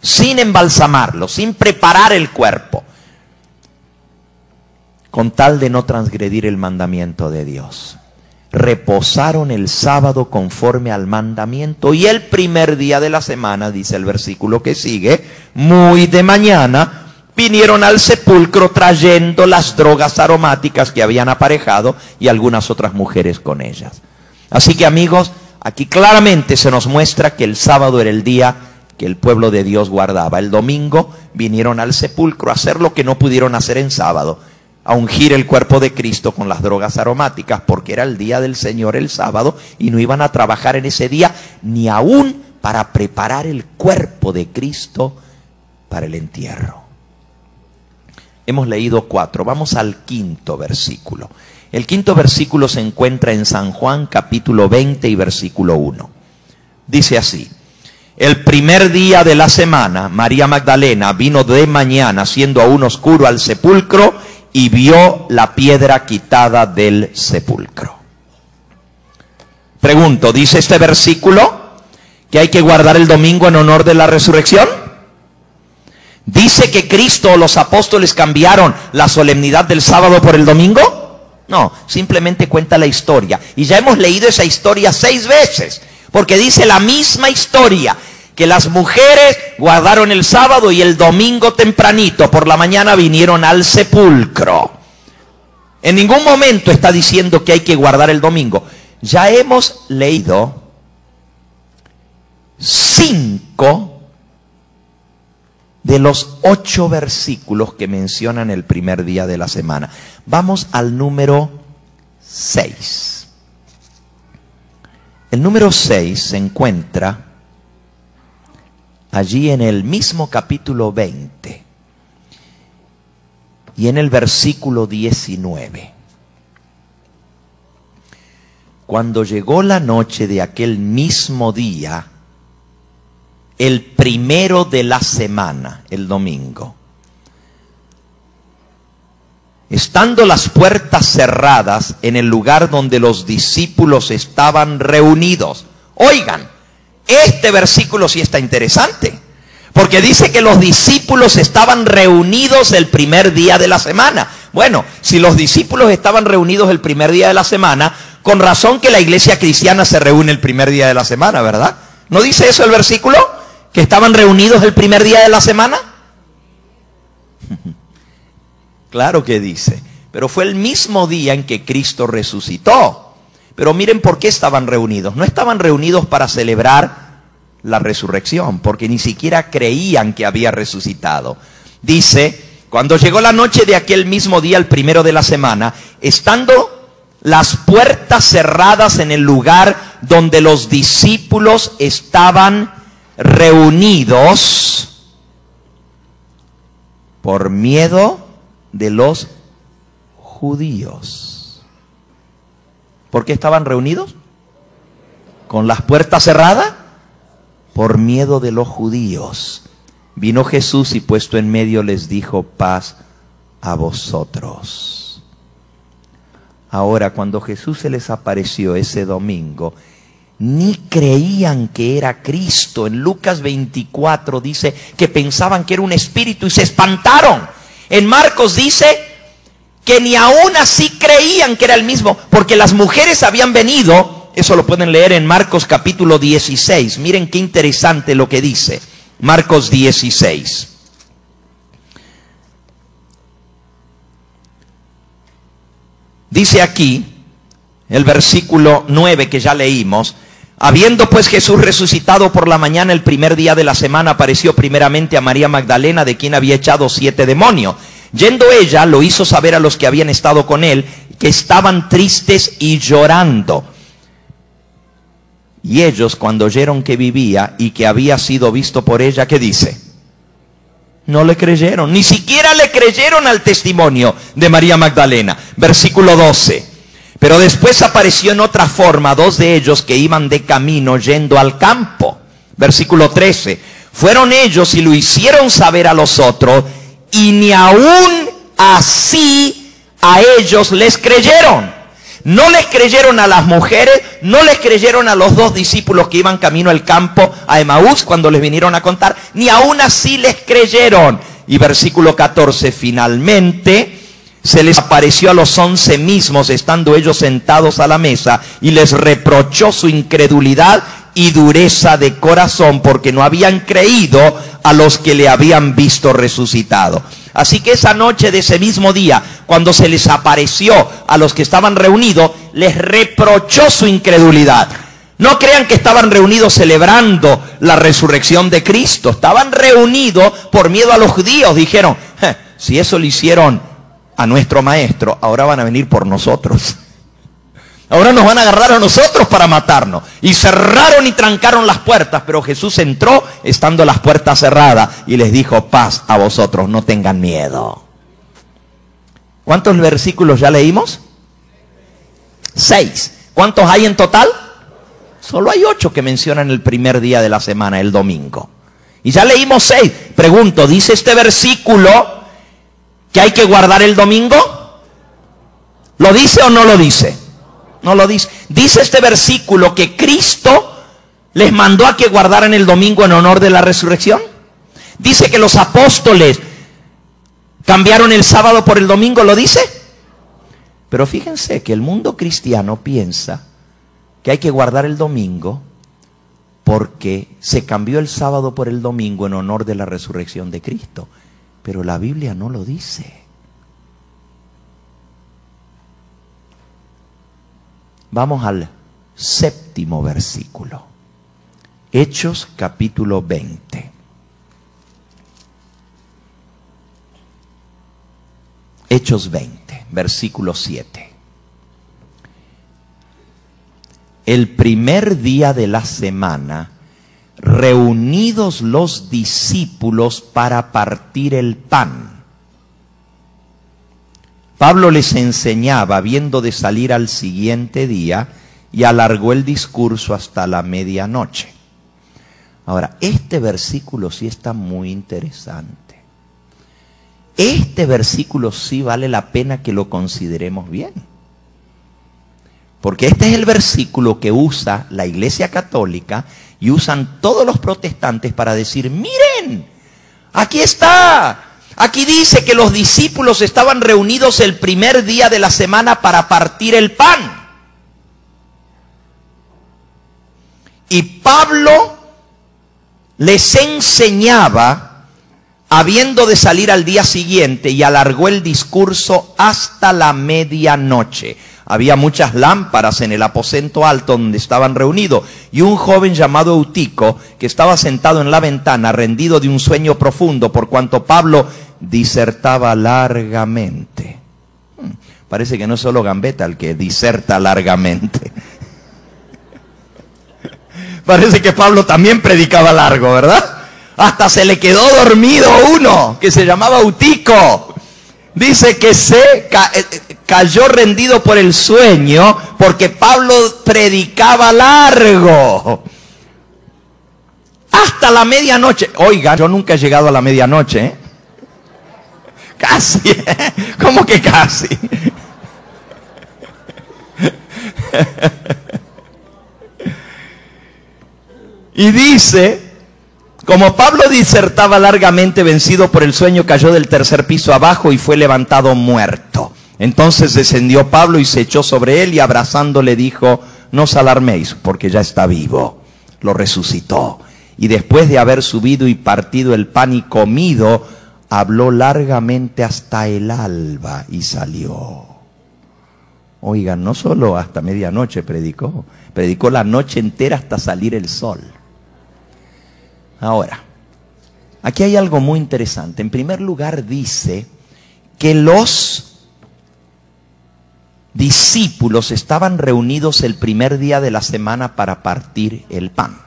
sin embalsamarlo, sin preparar el cuerpo, con tal de no transgredir el mandamiento de Dios. Reposaron el sábado conforme al mandamiento, y el primer día de la semana, dice el versículo que sigue, muy de mañana, vinieron al sepulcro trayendo las drogas aromáticas que habían aparejado y algunas otras mujeres con ellas. Así que, amigos, aquí claramente se nos muestra que el sábado era el día que el pueblo de Dios guardaba. El domingo vinieron al sepulcro a hacer lo que no pudieron hacer en sábado, a ungir el cuerpo de Cristo con las drogas aromáticas, porque era el día del Señor el sábado, y no iban a trabajar en ese día, ni aún para preparar el cuerpo de Cristo para el entierro. Hemos leído 4, vamos al quinto versículo. El quinto versículo se encuentra en San Juan capítulo 20 y versículo 1. Dice así: el primer día de la semana, María Magdalena vino de mañana, siendo aún oscuro, al sepulcro, y vio la piedra quitada del sepulcro. Pregunto, ¿dice este versículo que hay que guardar el domingo en honor de la resurrección? ¿Dice que Cristo o los apóstoles cambiaron la solemnidad del sábado por el domingo? No, simplemente cuenta la historia. Y ya hemos leído esa historia 6 veces, porque dice la misma historia, que las mujeres guardaron el sábado y el domingo tempranito por la mañana vinieron al sepulcro. En ningún momento está diciendo que hay que guardar el domingo. Ya hemos leído 5 de los 8 versículos que mencionan el primer día de la semana. Vamos al número 6. El número 6 se encuentra allí en el mismo capítulo 20 y en el versículo 19. Cuando llegó la noche de aquel mismo día, el primero de la semana, el domingo, estando las puertas cerradas en el lugar donde los discípulos estaban reunidos. Oigan, este versículo sí está interesante, porque dice que los discípulos estaban reunidos el primer día de la semana. Bueno, si los discípulos estaban reunidos el primer día de la semana, con razón que la iglesia cristiana se reúne el primer día de la semana, ¿verdad? ¿No dice eso el versículo? ¿Que estaban reunidos el primer día de la semana? Claro que dice, pero fue el mismo día en que Cristo resucitó. Pero miren por qué estaban reunidos. No estaban reunidos para celebrar la resurrección, porque ni siquiera creían que había resucitado. Dice, cuando llegó la noche de aquel mismo día, el primero de la semana, estando las puertas cerradas en el lugar donde los discípulos estaban reunidos, por miedo de los judíos. ¿Por qué estaban reunidos? ¿Con las puertas cerradas? Por miedo de los judíos. Vino Jesús y puesto en medio les dijo: paz a vosotros. Ahora, cuando Jesús se les apareció ese domingo, ni creían que era Cristo. En Lucas 24 dice que pensaban que era un espíritu y se espantaron. En Marcos dice que ni aún así creían que era el mismo, porque las mujeres habían venido. Eso lo pueden leer en Marcos capítulo 16. Miren qué interesante lo que dice Marcos 16. Dice aquí el versículo 9 que ya leímos: habiendo pues Jesús resucitado por la mañana el primer día de la semana, apareció primeramente a María Magdalena, de quien había echado 7 demonios. Yendo ella, lo hizo saber a los que habían estado con él, que estaban tristes y llorando. Y ellos, cuando oyeron que vivía y que había sido visto por ella, ¿qué dice? No le creyeron, ni siquiera le creyeron al testimonio de María Magdalena. Versículo 12. Pero después apareció en otra forma 2 de ellos que iban de camino yendo al campo. Versículo 13. Fueron ellos y lo hicieron saber a los otros, y ni aún así a ellos les creyeron. No les creyeron a las mujeres, no les creyeron a los 2 discípulos que iban camino al campo a Emaús cuando les vinieron a contar, ni aún así les creyeron. Y versículo 14, finalmente se les apareció a los 11 mismos, estando ellos sentados a la mesa, y les reprochó su incredulidad y dureza de corazón, porque no habían creído a los que le habían visto resucitado. Así que esa noche de ese mismo día, cuando se les apareció a los que estaban reunidos, les reprochó su incredulidad. No crean que estaban reunidos celebrando la resurrección de Cristo. Estaban reunidos por miedo a los judíos. Dijeron, si eso le hicieron a nuestro maestro, ahora van a venir por nosotros. Ahora nos van a agarrar a nosotros para matarnos. Y cerraron y trancaron las puertas, pero Jesús entró estando las puertas cerradas y les dijo, paz a vosotros, no tengan miedo. ¿Cuántos versículos ya leímos? 6. ¿Cuántos hay en total? Solo hay 8 que mencionan el primer día de la semana, el domingo. Y ya leímos 6. Pregunto, ¿dice este versículo que hay que guardar el domingo? ¿Lo dice o no lo dice? No lo dice. Dice este versículo que Cristo les mandó a que guardaran el domingo en honor de la resurrección. Dice que los apóstoles cambiaron el sábado por el domingo, ¿lo dice? Pero fíjense que el mundo cristiano piensa que hay que guardar el domingo porque se cambió el sábado por el domingo en honor de la resurrección de Cristo. Pero la Biblia no lo dice. Vamos al 7º versículo. Hechos capítulo 20. Hechos 20, versículo 7. El primer día de la semana, reunidos los discípulos para partir el pan, Pablo les enseñaba, habiendo de salir al siguiente día, y alargó el discurso hasta la medianoche. Ahora, este versículo sí está muy interesante. Este versículo sí vale la pena que lo consideremos bien. Porque este es el versículo que usa la Iglesia Católica y usan todos los protestantes para decir, miren, aquí está. Aquí dice que los discípulos estaban reunidos el primer día de la semana para partir el pan. Y Pablo les enseñaba, habiendo de salir al día siguiente, y alargó el discurso hasta la medianoche. Había muchas lámparas en el aposento alto donde estaban reunidos, y un joven llamado Eutico, que estaba sentado en la ventana, rendido de un sueño profundo, por cuanto Pablo disertaba largamente. Parece que no es solo Gambetta el que diserta largamente. Parece que Pablo también predicaba largo, ¿verdad? Hasta se le quedó dormido uno que se llamaba Eutico. Dice que se cayó rendido por el sueño porque Pablo predicaba largo. Hasta la medianoche. Oiga, yo nunca he llegado a la medianoche, ¿eh? Casi, ¿eh? ¿Cómo que casi? Y dice, como Pablo disertaba largamente, vencido por el sueño, cayó del tercer piso abajo y fue levantado muerto. Entonces descendió Pablo y se echó sobre él y abrazándole dijo, no os alarméis porque ya está vivo. Lo resucitó. Y después de haber subido y partido el pan y comido, habló largamente hasta el alba y salió. Oigan, no solo hasta medianoche predicó la noche entera hasta salir el sol. Ahora, aquí hay algo muy interesante. En primer lugar dice que los discípulos estaban reunidos el primer día de la semana para partir el pan.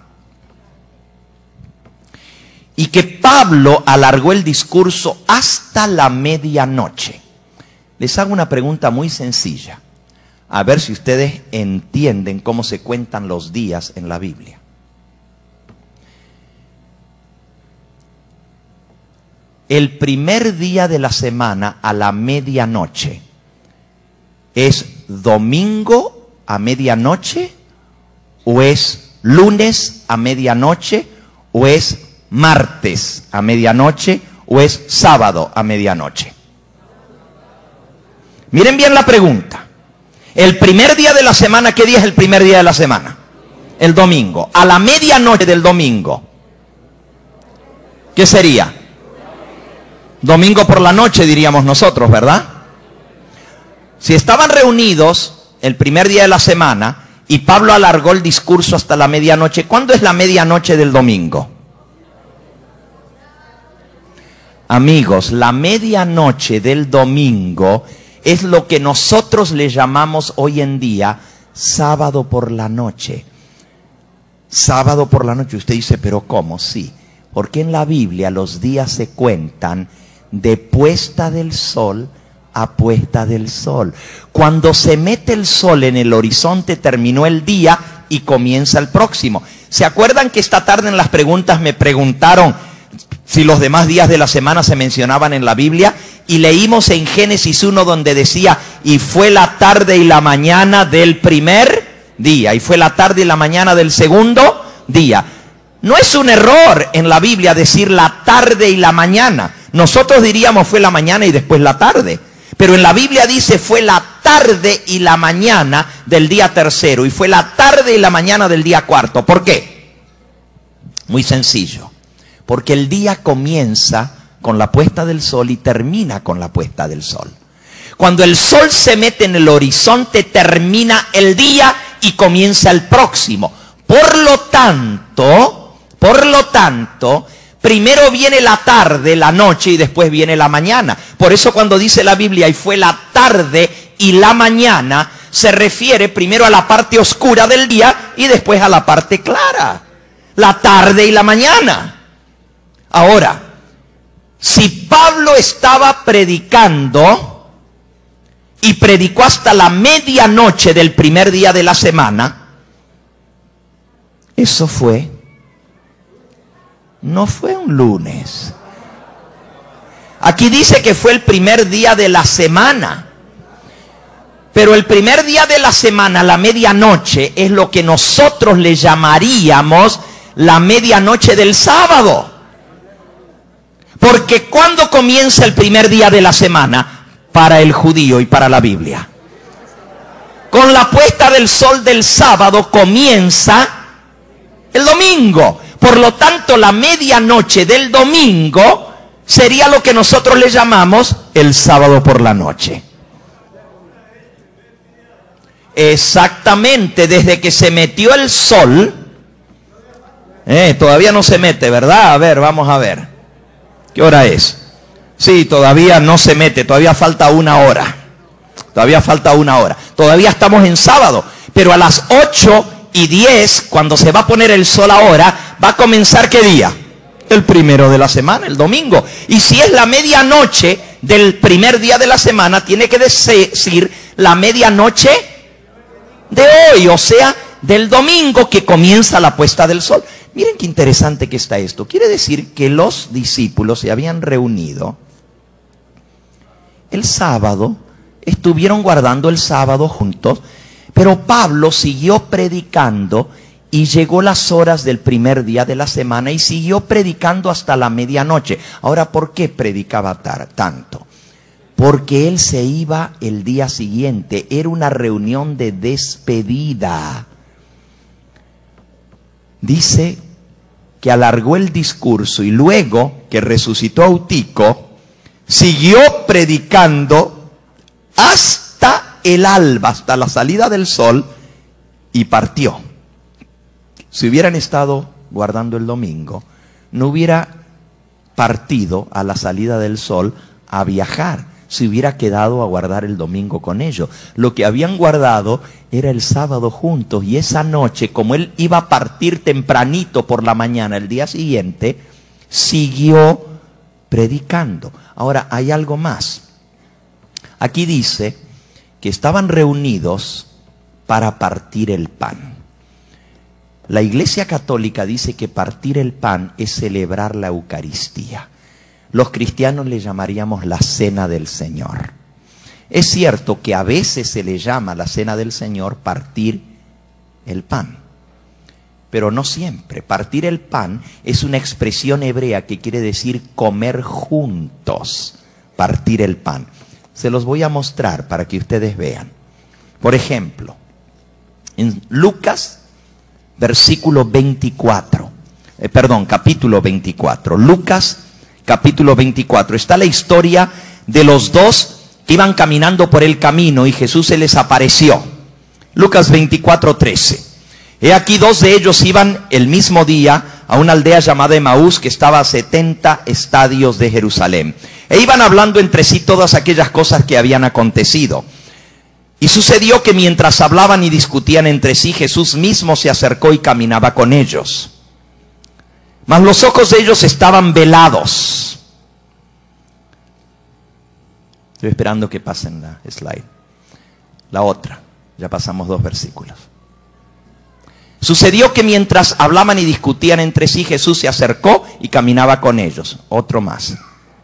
y que Pablo alargó el discurso hasta la medianoche. Les hago una pregunta muy sencilla, a ver si ustedes entienden cómo se cuentan los días en la Biblia. El primer día de la semana a la medianoche, ¿es domingo a medianoche? ¿O es lunes a medianoche? ¿O es martes a medianoche? ¿O es sábado a medianoche? Miren bien la pregunta. El primer día de la semana, ¿qué día es el primer día de la semana? El domingo. A la medianoche del domingo, ¿qué sería? Domingo por la noche, diríamos nosotros, ¿verdad? Si estaban reunidos el primer día de la semana y Pablo alargó el discurso hasta la medianoche, ¿cuándo es la medianoche del domingo? Amigos, la medianoche del domingo es lo que nosotros le llamamos hoy en día sábado por la noche. Sábado por la noche. Usted dice, ¿pero cómo? Sí, porque en la Biblia los días se cuentan de puesta del sol a puesta del sol. Cuando se mete el sol en el horizonte, terminó el día y comienza el próximo. ¿Se acuerdan que esta tarde en las preguntas me preguntaron si los demás días de la semana se mencionaban en la Biblia? Y leímos en Génesis 1 donde decía, y fue la tarde y la mañana del primer día, y fue la tarde y la mañana del segundo día. No es un error en la Biblia decir la tarde y la mañana. Nosotros diríamos fue la mañana y después la tarde. Pero en la Biblia dice fue la tarde y la mañana del día tercero, y fue la tarde y la mañana del día cuarto. ¿Por qué? Muy sencillo. Porque el día comienza con la puesta del sol y termina con la puesta del sol. Cuando el sol se mete en el horizonte, termina el día y comienza el próximo. Por lo tanto, primero viene la tarde, la noche, y después viene la mañana. Por eso cuando dice la Biblia, y fue la tarde y la mañana, se refiere primero a la parte oscura del día y después a la parte clara. La tarde y la mañana. Ahora, si Pablo estaba predicando y predicó hasta la medianoche del primer día de la semana, eso no fue un lunes. Aquí dice que fue el primer día de la semana. Pero el primer día de la semana, la medianoche, es lo que nosotros le llamaríamos la medianoche del sábado. Porque ¿cuándo comienza el primer día de la semana para el judío y para la Biblia? Con la puesta del sol del sábado comienza el domingo. Por lo tanto, la medianoche del domingo sería lo que nosotros le llamamos el sábado por la noche. Exactamente, desde que se metió el sol, todavía no se mete, ¿verdad? A ver, vamos a ver. ¿Qué hora es? Sí, todavía no se mete, todavía falta una hora. Todavía falta una hora. Todavía estamos en sábado, pero a las 8:10, cuando se va a poner el sol ahora, va a comenzar ¿qué día? El primero de la semana, el domingo. Y si es la medianoche del primer día de la semana, tiene que decir la medianoche de hoy, o sea, del domingo que comienza la puesta del sol. Miren qué interesante que está esto. Quiere decir que los discípulos se habían reunido el sábado, estuvieron guardando el sábado juntos, pero Pablo siguió predicando y llegó las horas del primer día de la semana y siguió predicando hasta la medianoche. Ahora, ¿por qué predicaba tanto? Porque él se iba el día siguiente. Era una reunión de despedida. Dice que alargó el discurso y luego que resucitó a Eutico, siguió predicando hasta el alba, hasta la salida del sol, y partió. Si hubieran estado guardando el domingo, no hubiera partido a la salida del sol a viajar. Se hubiera quedado a guardar el domingo con ellos. Lo que habían guardado era el sábado juntos, y esa noche, como él iba a partir tempranito por la mañana el día siguiente, siguió predicando. Ahora, hay algo más. Aquí dice que estaban reunidos para partir el pan. La Iglesia Católica dice que partir el pan es celebrar la Eucaristía. Los cristianos le llamaríamos la Cena del Señor. Es cierto que a veces se le llama la Cena del Señor partir el pan, pero no siempre. Partir el pan es una expresión hebrea que quiere decir comer juntos. Partir el pan. Se los voy a mostrar para que ustedes vean. Por ejemplo, en Lucas, capítulo 24. Lucas, capítulo 24. Está la historia de los dos que iban caminando por el camino y Jesús se les apareció. Lucas 24:13. He aquí dos de ellos iban el mismo día a una aldea llamada Emaús, que estaba a 70 estadios de Jerusalén. E iban hablando entre sí todas aquellas cosas que habían acontecido. Y sucedió que mientras hablaban y discutían entre sí, Jesús mismo se acercó y caminaba con ellos. Mas los ojos de ellos estaban velados. Estoy esperando que pasen la slide. La otra. Ya pasamos 2 versículos. Sucedió que mientras hablaban y discutían entre sí, Jesús se acercó y caminaba con ellos. Otro más.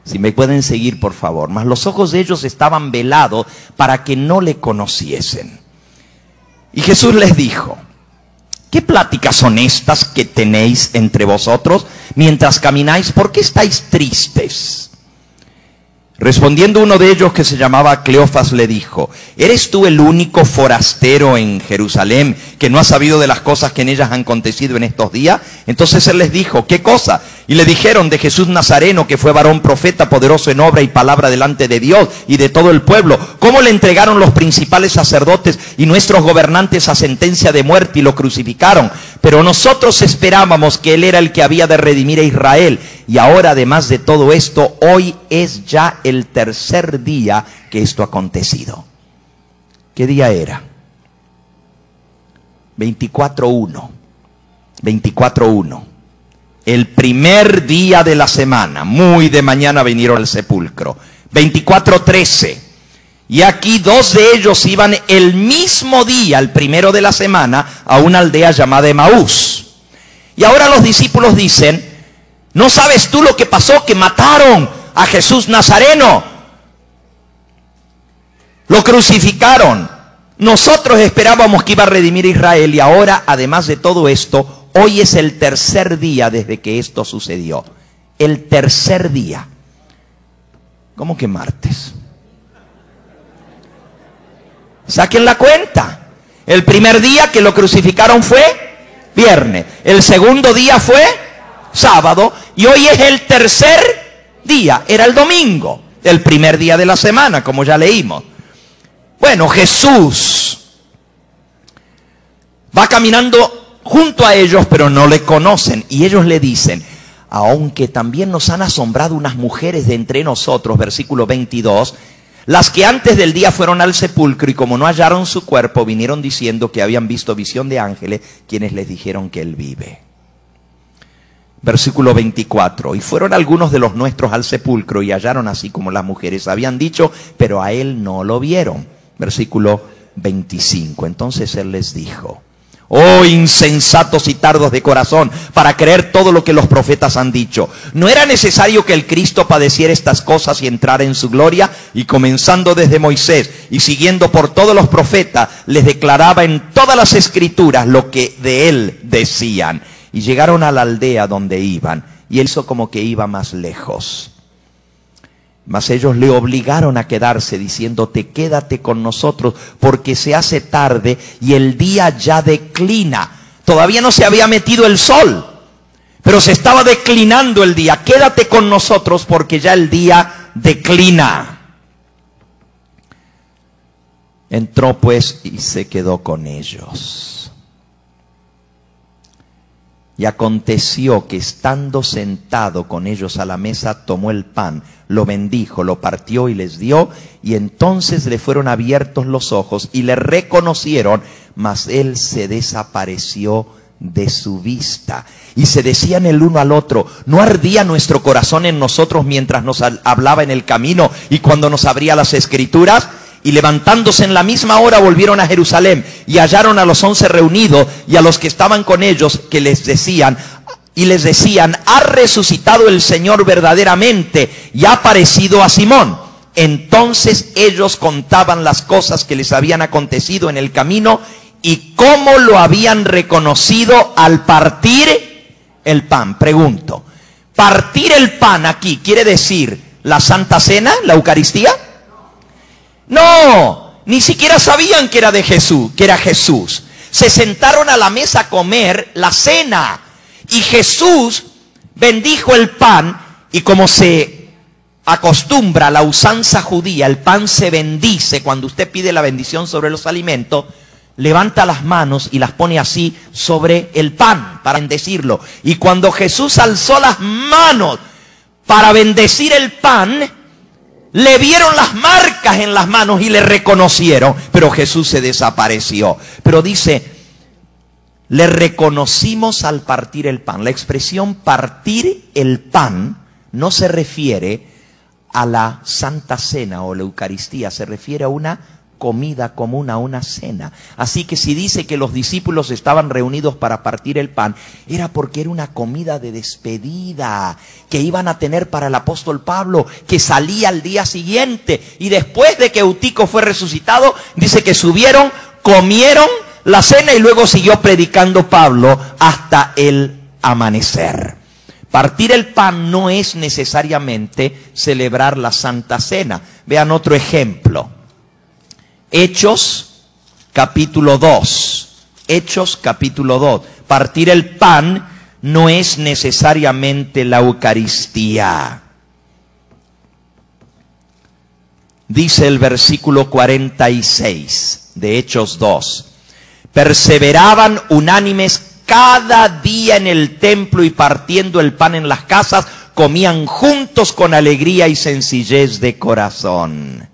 Si me pueden seguir, por favor. Mas los ojos de ellos estaban velados para que no le conociesen. Y Jesús les dijo: ¿qué pláticas son estas que tenéis entre vosotros mientras camináis? ¿Por qué estáis tristes? Respondiendo uno de ellos, que se llamaba Cleofas, le dijo: ¿eres tú el único forastero en Jerusalén que no ha sabido de las cosas que en ellas han acontecido en estos días? Entonces él les dijo: ¿qué cosa? Y le dijeron de Jesús Nazareno, que fue varón profeta, poderoso en obra y palabra delante de Dios y de todo el pueblo, cómo le entregaron los principales sacerdotes y nuestros gobernantes a sentencia de muerte y lo crucificaron. Pero nosotros esperábamos que él era el que había de redimir a Israel. Y ahora, además de todo esto, hoy es ya el tercer día que esto ha acontecido. ¿Qué día era? 24:1. 24:1. El primer día de la semana. Muy de mañana vinieron al sepulcro. 24:13. Y aquí dos de ellos iban el mismo día, el primero de la semana, a una aldea llamada Emaús. Y ahora los discípulos dicen: ¿no sabes tú lo que pasó? Que mataron a Jesús Nazareno. Lo crucificaron. Nosotros esperábamos que iba a redimir a Israel. Y ahora, además de todo esto, hoy es el tercer día desde que esto sucedió. El tercer día. ¿Cómo que martes? Saquen la cuenta. El primer día que lo crucificaron fue viernes. El segundo día fue sábado. Y hoy es el tercer día. Era el domingo. El primer día de la semana, como ya leímos. Bueno, Jesús va caminando junto a ellos, pero no le conocen. Y ellos le dicen: aunque también nos han asombrado unas mujeres de entre nosotros, versículo 22, las que antes del día fueron al sepulcro y como no hallaron su cuerpo, vinieron diciendo que habían visto visión de ángeles, quienes les dijeron que él vive. Versículo 24. Y fueron algunos de los nuestros al sepulcro y hallaron así como las mujeres habían dicho, pero a él no lo vieron. Versículo 25. Entonces él les dijo: oh insensatos y tardos de corazón, para creer todo lo que los profetas han dicho. ¿No era necesario que el Cristo padeciera estas cosas y entrara en su gloria? Y comenzando desde Moisés y siguiendo por todos los profetas, les declaraba en todas las escrituras lo que de él decían. Y llegaron a la aldea donde iban, y él hizo como que iba más lejos. Mas ellos le obligaron a quedarse, diciéndote: quédate con nosotros, porque se hace tarde y el día ya declina. Todavía no se había metido el sol, pero se estaba declinando el día. Quédate con nosotros, porque ya el día declina. Entró pues y se quedó con ellos. Y aconteció que estando sentado con ellos a la mesa, tomó el pan, lo bendijo, lo partió y les dio, y entonces le fueron abiertos los ojos y le reconocieron, mas él se desapareció de su vista. Y se decían el uno al otro: ¿no ardía nuestro corazón en nosotros mientras nos hablaba en el camino y cuando nos abría las Escrituras? Y levantándose en la misma hora volvieron a Jerusalén y hallaron a los 11 reunidos y a los que estaban con ellos, que les decían, ha resucitado el Señor verdaderamente y ha aparecido a Simón. Entonces ellos contaban las cosas que les habían acontecido en el camino y cómo lo habían reconocido al partir el pan. Pregunto, ¿partir el pan aquí quiere decir la Santa Cena, la Eucaristía? No, ni siquiera sabían que era de Jesús, que era Jesús. Se sentaron a la mesa a comer la cena y Jesús bendijo el pan, y como se acostumbra la usanza judía, el pan se bendice cuando usted pide la bendición sobre los alimentos. Levanta las manos y las pone así sobre el pan para bendecirlo. Y cuando Jesús alzó las manos para bendecir el pan, le vieron las marcas en las manos y le reconocieron, pero Jesús se desapareció. Pero dice, le reconocimos al partir el pan. La expresión partir el pan no se refiere a la Santa Cena o la Eucaristía, se refiere a una comida común, a una cena. Así que si dice que los discípulos estaban reunidos para partir el pan, era porque era una comida de despedida que iban a tener para el apóstol Pablo, que salía al día siguiente. Y después de que Eutico fue resucitado, dice que subieron, comieron la cena y luego siguió predicando Pablo hasta el amanecer. Partir el pan no es necesariamente celebrar la Santa Cena. Vean otro ejemplo. Hechos capítulo 2. Hechos capítulo 2. Partir el pan no es necesariamente la Eucaristía. Dice el versículo 46 de Hechos 2. Perseveraban unánimes cada día en el templo y partiendo el pan en las casas, comían juntos con alegría y sencillez de corazón,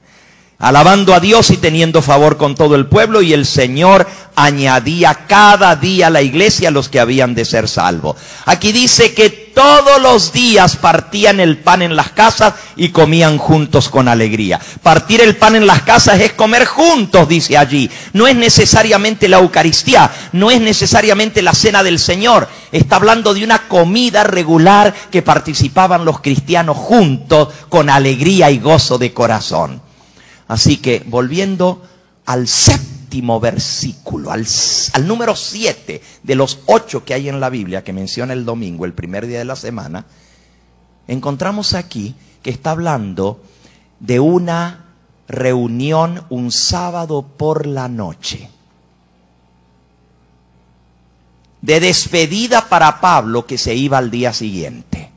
alabando a Dios y teniendo favor con todo el pueblo, y el Señor añadía cada día a la iglesia los que habían de ser salvos. Aquí dice que todos los días partían el pan en las casas y comían juntos con alegría. Partir el pan en las casas es comer juntos, dice allí. No es necesariamente la Eucaristía, no es necesariamente la cena del Señor. Está hablando de una comida regular que participaban los cristianos juntos con alegría y gozo de corazón. Así que, volviendo al séptimo versículo, al número 7 de los 8 que hay en la Biblia, que menciona el domingo, el primer día de la semana, encontramos aquí que está hablando de una reunión un sábado por la noche, de despedida para Pablo, que se iba al día siguiente,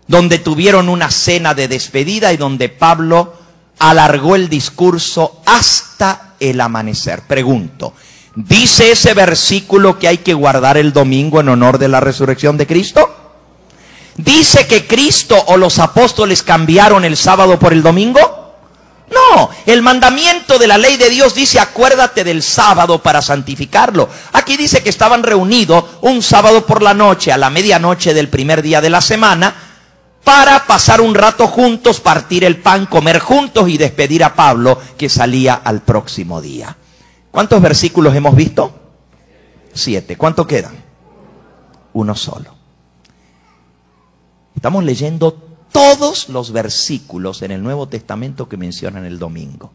donde tuvieron una cena de despedida y donde Pablo alargó el discurso hasta el amanecer. Pregunto, ¿dice ese versículo que hay que guardar el domingo en honor de la resurrección de Cristo? ¿Dice que Cristo o los apóstoles cambiaron el sábado por el domingo? No, el mandamiento de la ley de Dios dice: acuérdate del sábado para santificarlo. Aquí dice que estaban reunidos un sábado por la noche, a la medianoche del primer día de la semana, para pasar un rato juntos, partir el pan, comer juntos y despedir a Pablo, que salía al próximo día. ¿Cuántos versículos hemos visto? 7. ¿Cuánto quedan? Uno solo. Estamos leyendo todos los versículos en el Nuevo Testamento que mencionan el domingo.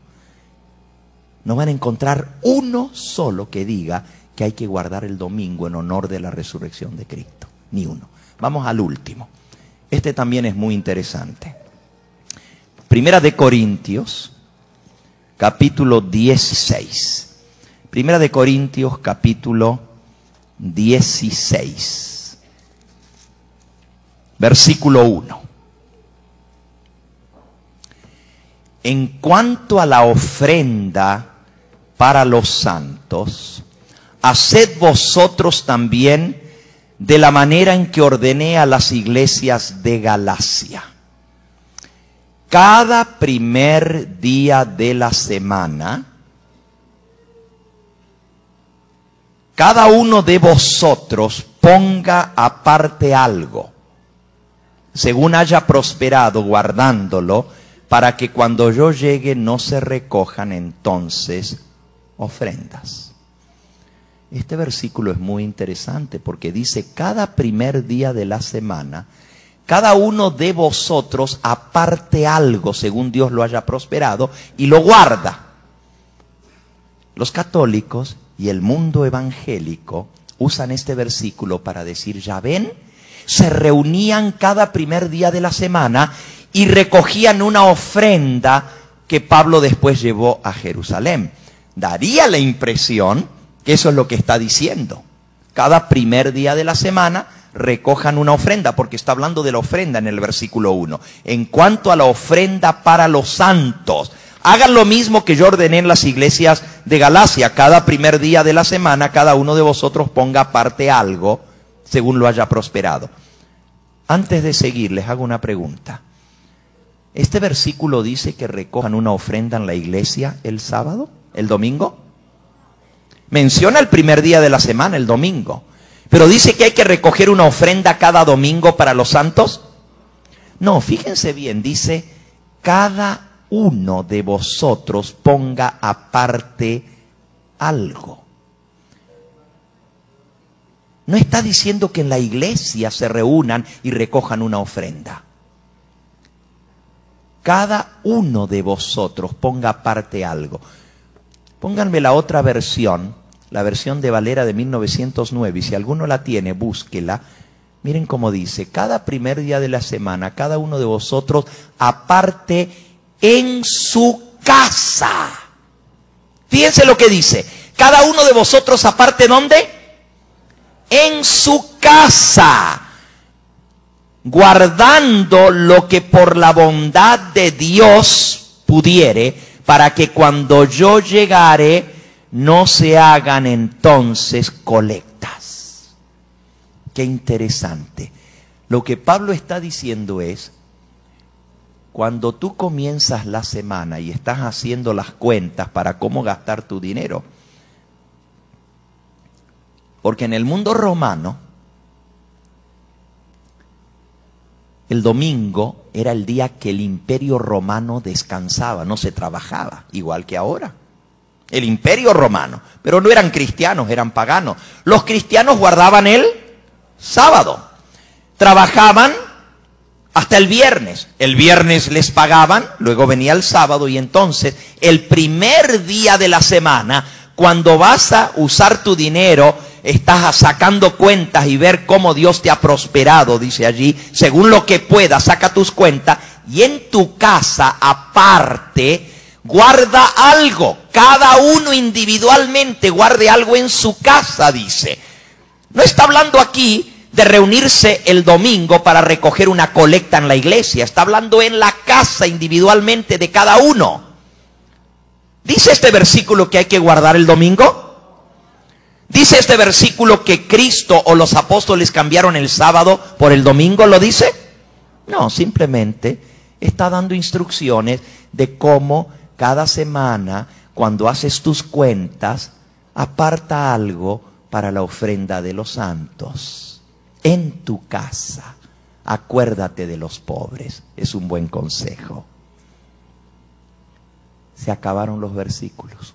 No van a encontrar uno solo que diga que hay que guardar el domingo en honor de la resurrección de Cristo. Ni uno. Vamos al último. Este también es muy interesante. Primera de Corintios, capítulo 16. Primera de Corintios, capítulo 16. Versículo 1. En cuanto a la ofrenda para los santos, haced vosotros también de la manera en que ordené a las iglesias de Galacia. Cada primer día de la semana, cada uno de vosotros ponga aparte algo, según haya prosperado, guardándolo, para que cuando yo llegue no se recojan entonces ofrendas. Este versículo es muy interesante porque dice, cada primer día de la semana, cada uno de vosotros aparte algo, según Dios lo haya prosperado, y lo guarda. Los católicos y el mundo evangélico usan este versículo para decir, ya ven, se reunían cada primer día de la semana y recogían una ofrenda que Pablo después llevó a Jerusalén. Daría la impresión que eso es lo que está diciendo. Cada primer día de la semana recojan una ofrenda, porque está hablando de la ofrenda en el versículo 1. En cuanto a la ofrenda para los santos, hagan lo mismo que yo ordené en las iglesias de Galacia. Cada primer día de la semana, cada uno de vosotros ponga aparte algo, según lo haya prosperado. Antes de seguir, les hago una pregunta. ¿Este versículo dice que recojan una ofrenda en la iglesia el sábado, el domingo? Menciona el primer día de la semana, el domingo. ¿Pero dice que hay que recoger una ofrenda cada domingo para los santos? No, fíjense bien, dice, cada uno de vosotros ponga aparte algo. No está diciendo que en la iglesia se reúnan y recojan una ofrenda. Cada uno de vosotros ponga aparte algo. Pónganme la otra versión, la versión de Valera de 1909, y si alguno la tiene, búsquela. Miren cómo dice, cada primer día de la semana, cada uno de vosotros aparte en su casa. Fíjense lo que dice, cada uno de vosotros aparte, ¿dónde? En su casa, guardando lo que por la bondad de Dios pudiere, para que cuando yo llegare no se hagan entonces colectas. Qué interesante. Lo que Pablo está diciendo es, cuando tú comienzas la semana y estás haciendo las cuentas para cómo gastar tu dinero, porque en el mundo romano, el domingo era el día que el imperio romano descansaba, no se trabajaba, igual que ahora. El imperio romano, pero no eran cristianos, eran paganos. Los cristianos guardaban el sábado, trabajaban hasta el viernes les pagaban, luego venía el sábado, y entonces el primer día de la semana, cuando vas a usar tu dinero, estás sacando cuentas y ver cómo Dios te ha prosperado, dice allí, según lo que puedas, saca tus cuentas, y en tu casa aparte, guarda algo, cada uno individualmente guarde algo en su casa, dice. No está hablando aquí de reunirse el domingo para recoger una colecta en la iglesia, está hablando en la casa individualmente de cada uno. ¿Dice este versículo que hay que guardar el domingo? ¿Dice este versículo que Cristo o los apóstoles cambiaron el sábado por el domingo? ¿Lo dice? No, simplemente está dando instrucciones de cómo cada semana, cuando haces tus cuentas, aparta algo para la ofrenda de los santos. En tu casa, acuérdate de los pobres. Es un buen consejo. Se acabaron los versículos.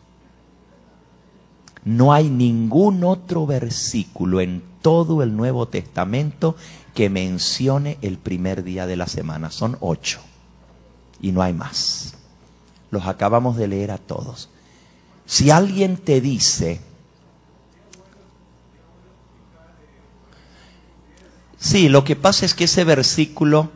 No hay ningún otro versículo en todo el Nuevo Testamento que mencione el primer día de la semana. Son 8 y no hay más. Los acabamos de leer a todos. Si alguien te dice, sí, lo que pasa es que ese versículo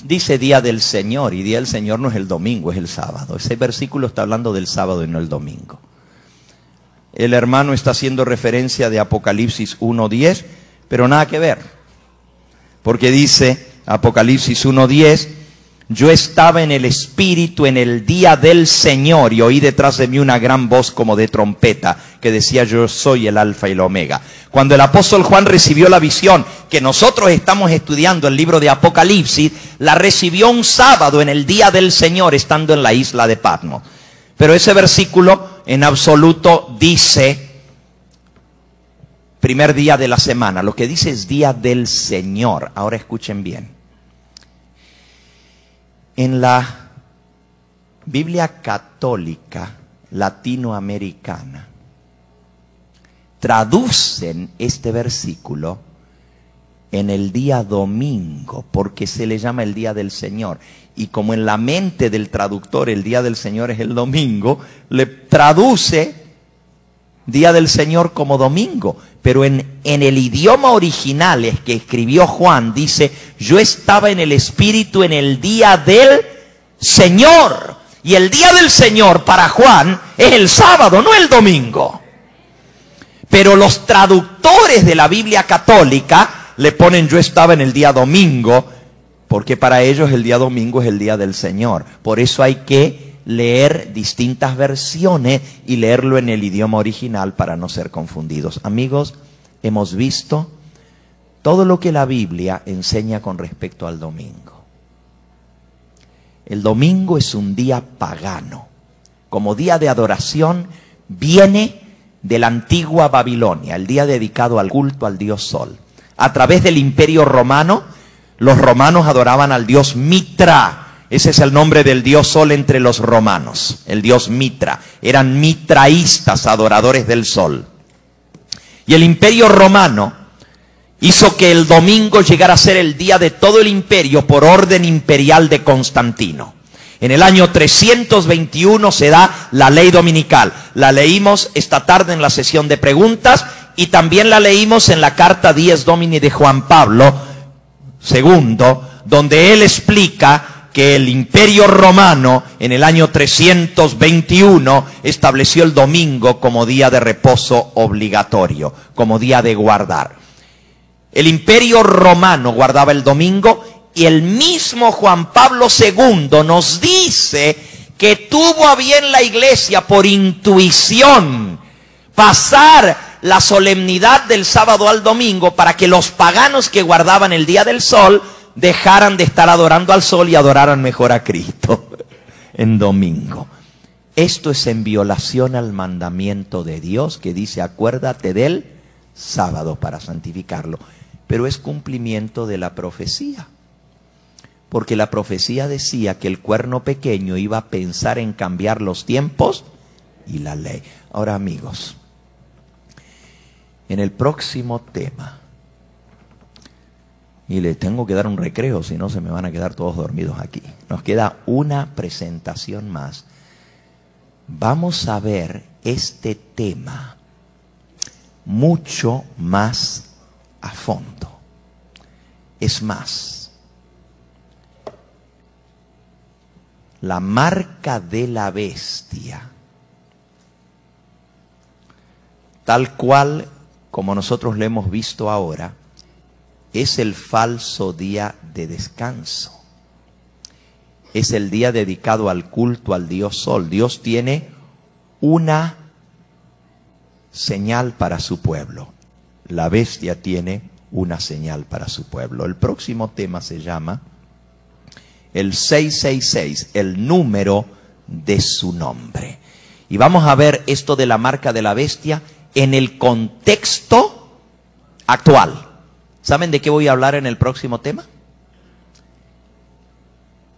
dice día del Señor, y día del Señor no es el domingo, es el sábado. Ese versículo está hablando del sábado y no el domingo. El hermano está haciendo referencia de Apocalipsis 1:10, pero nada que ver. Porque dice Apocalipsis 1:10, yo estaba en el Espíritu en el día del Señor y oí detrás de mí una gran voz como de trompeta que decía, yo soy el Alfa y el Omega. Cuando el apóstol Juan recibió la visión que nosotros estamos estudiando el libro de Apocalipsis, la recibió un sábado en el día del Señor estando en la isla de Patmos. Pero ese versículo en absoluto dice primer día de la semana. Lo que dice es día del Señor. Ahora escuchen bien. En la Biblia católica latinoamericana traducen este versículo en el día domingo, porque se le llama el día del Señor. Y como en la mente del traductor el día del Señor es el domingo, le traduce día del Señor como domingo. Pero en el idioma original es que escribió Juan, dice, yo estaba en el Espíritu en el día del Señor. Y el día del Señor para Juan es el sábado, no el domingo. Pero los traductores de la Biblia católica le ponen yo estaba en el día domingo, porque para ellos el día domingo es el día del Señor. Por eso hay que leer distintas versiones y leerlo en el idioma original para no ser confundidos. Amigos, hemos visto todo lo que la Biblia enseña con respecto al domingo. El domingo es un día pagano. Como día de adoración viene de la antigua Babilonia, el día dedicado al culto al dios Sol. A través del Imperio Romano, los romanos adoraban al dios Mitra. Ese es el nombre del dios Sol entre los romanos, el dios Mitra. Eran mitraístas, adoradores del Sol. Y el Imperio Romano hizo que el domingo llegara a ser el día de todo el imperio por orden imperial de Constantino. En el año 321 se da la ley dominical. La leímos esta tarde en la sesión de preguntas y también la leímos en la carta Dies Domini de Juan Pablo II, donde él explica que el Imperio Romano en el año 321 estableció el domingo como día de reposo obligatorio, como día de guardar. El Imperio Romano guardaba el domingo y el mismo Juan Pablo II nos dice que tuvo a bien la Iglesia por intuición pasar la solemnidad del sábado al domingo para que los paganos que guardaban el día del sol dejaran de estar adorando al sol y adoraran mejor a Cristo en domingo. Esto es en violación al mandamiento de Dios que dice acuérdate del sábado para santificarlo. Pero es cumplimiento de la profecía. Porque la profecía decía que el cuerno pequeño iba a pensar en cambiar los tiempos y la ley. Ahora, amigos, en el próximo tema, y le tengo que dar un recreo, si no se me van a quedar todos dormidos aquí. Nos queda una presentación más. Vamos a ver este tema mucho más a fondo. Es más, la marca de la bestia, tal cual como nosotros lo hemos visto ahora, es el falso día de descanso. Es el día dedicado al culto al dios Sol. Dios tiene una señal para su pueblo. La bestia tiene una señal para su pueblo. El próximo tema se llama el 666, el número de su nombre. Y vamos a ver esto de la marca de la bestia en el contexto actual. ¿Saben de qué voy a hablar en el próximo tema?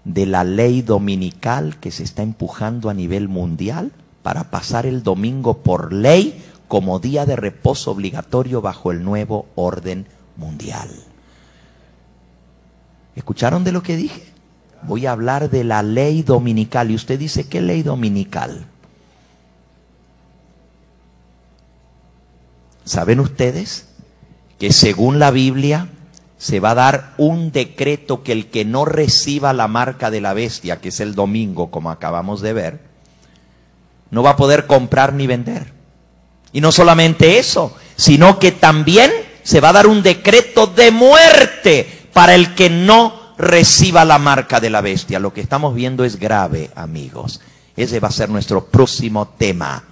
De la ley dominical que se está empujando a nivel mundial para pasar el domingo por ley como día de reposo obligatorio bajo el nuevo orden mundial. ¿Escucharon de lo que dije? Voy a hablar de la ley dominical. Y usted dice, ¿qué ley dominical? ¿Saben ustedes que según la Biblia se va a dar un decreto que el que no reciba la marca de la bestia, que es el domingo, como acabamos de ver, no va a poder comprar ni vender? Y no solamente eso, sino que también se va a dar un decreto de muerte para el que no reciba la marca de la bestia. Lo que estamos viendo es grave, amigos. Ese va a ser nuestro próximo tema.